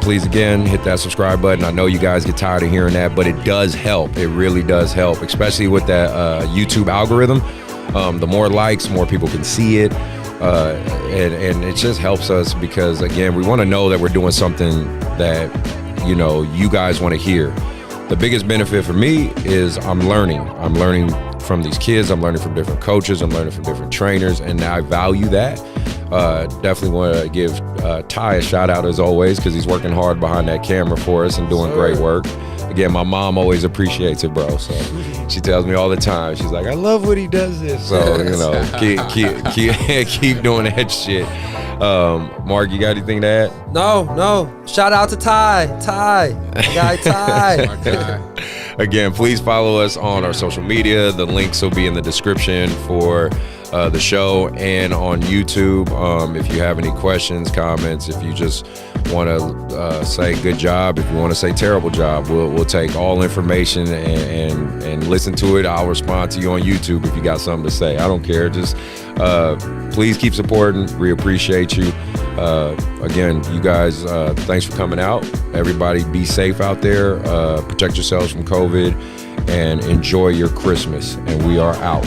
please, again, hit that subscribe button. I know you guys get tired of hearing that, but it does help. It really does help, especially with that YouTube algorithm. The more likes, more people can see it. And it just helps us because, again, we want to know that we're doing something that, you guys want to hear. The biggest benefit for me is I'm learning. I'm learning from these kids. I'm learning from different coaches. I'm learning from different trainers, and I value that. Definitely want to give Ty a shout out as always because he's working hard behind that camera for us and doing great work. Again, my mom always appreciates it, bro. So she tells me all the time. She's like, "I love when he does this." So keep doing that shit. Mark, you got anything to add? No. Shout out to Ty. Guy Ty. My guy. Again, please follow us on our social media. The links will be in the description for the show and on YouTube. If you have any questions, comments, if you just want to say good job, if you want to say terrible job, we'll take all information and listen to it. I'll respond to you on YouTube if you got something to say. I don't care. Just please keep supporting. We appreciate you. Again, you guys, thanks for coming out. Everybody be safe out there. Protect yourselves from COVID and enjoy your Christmas. And we are out.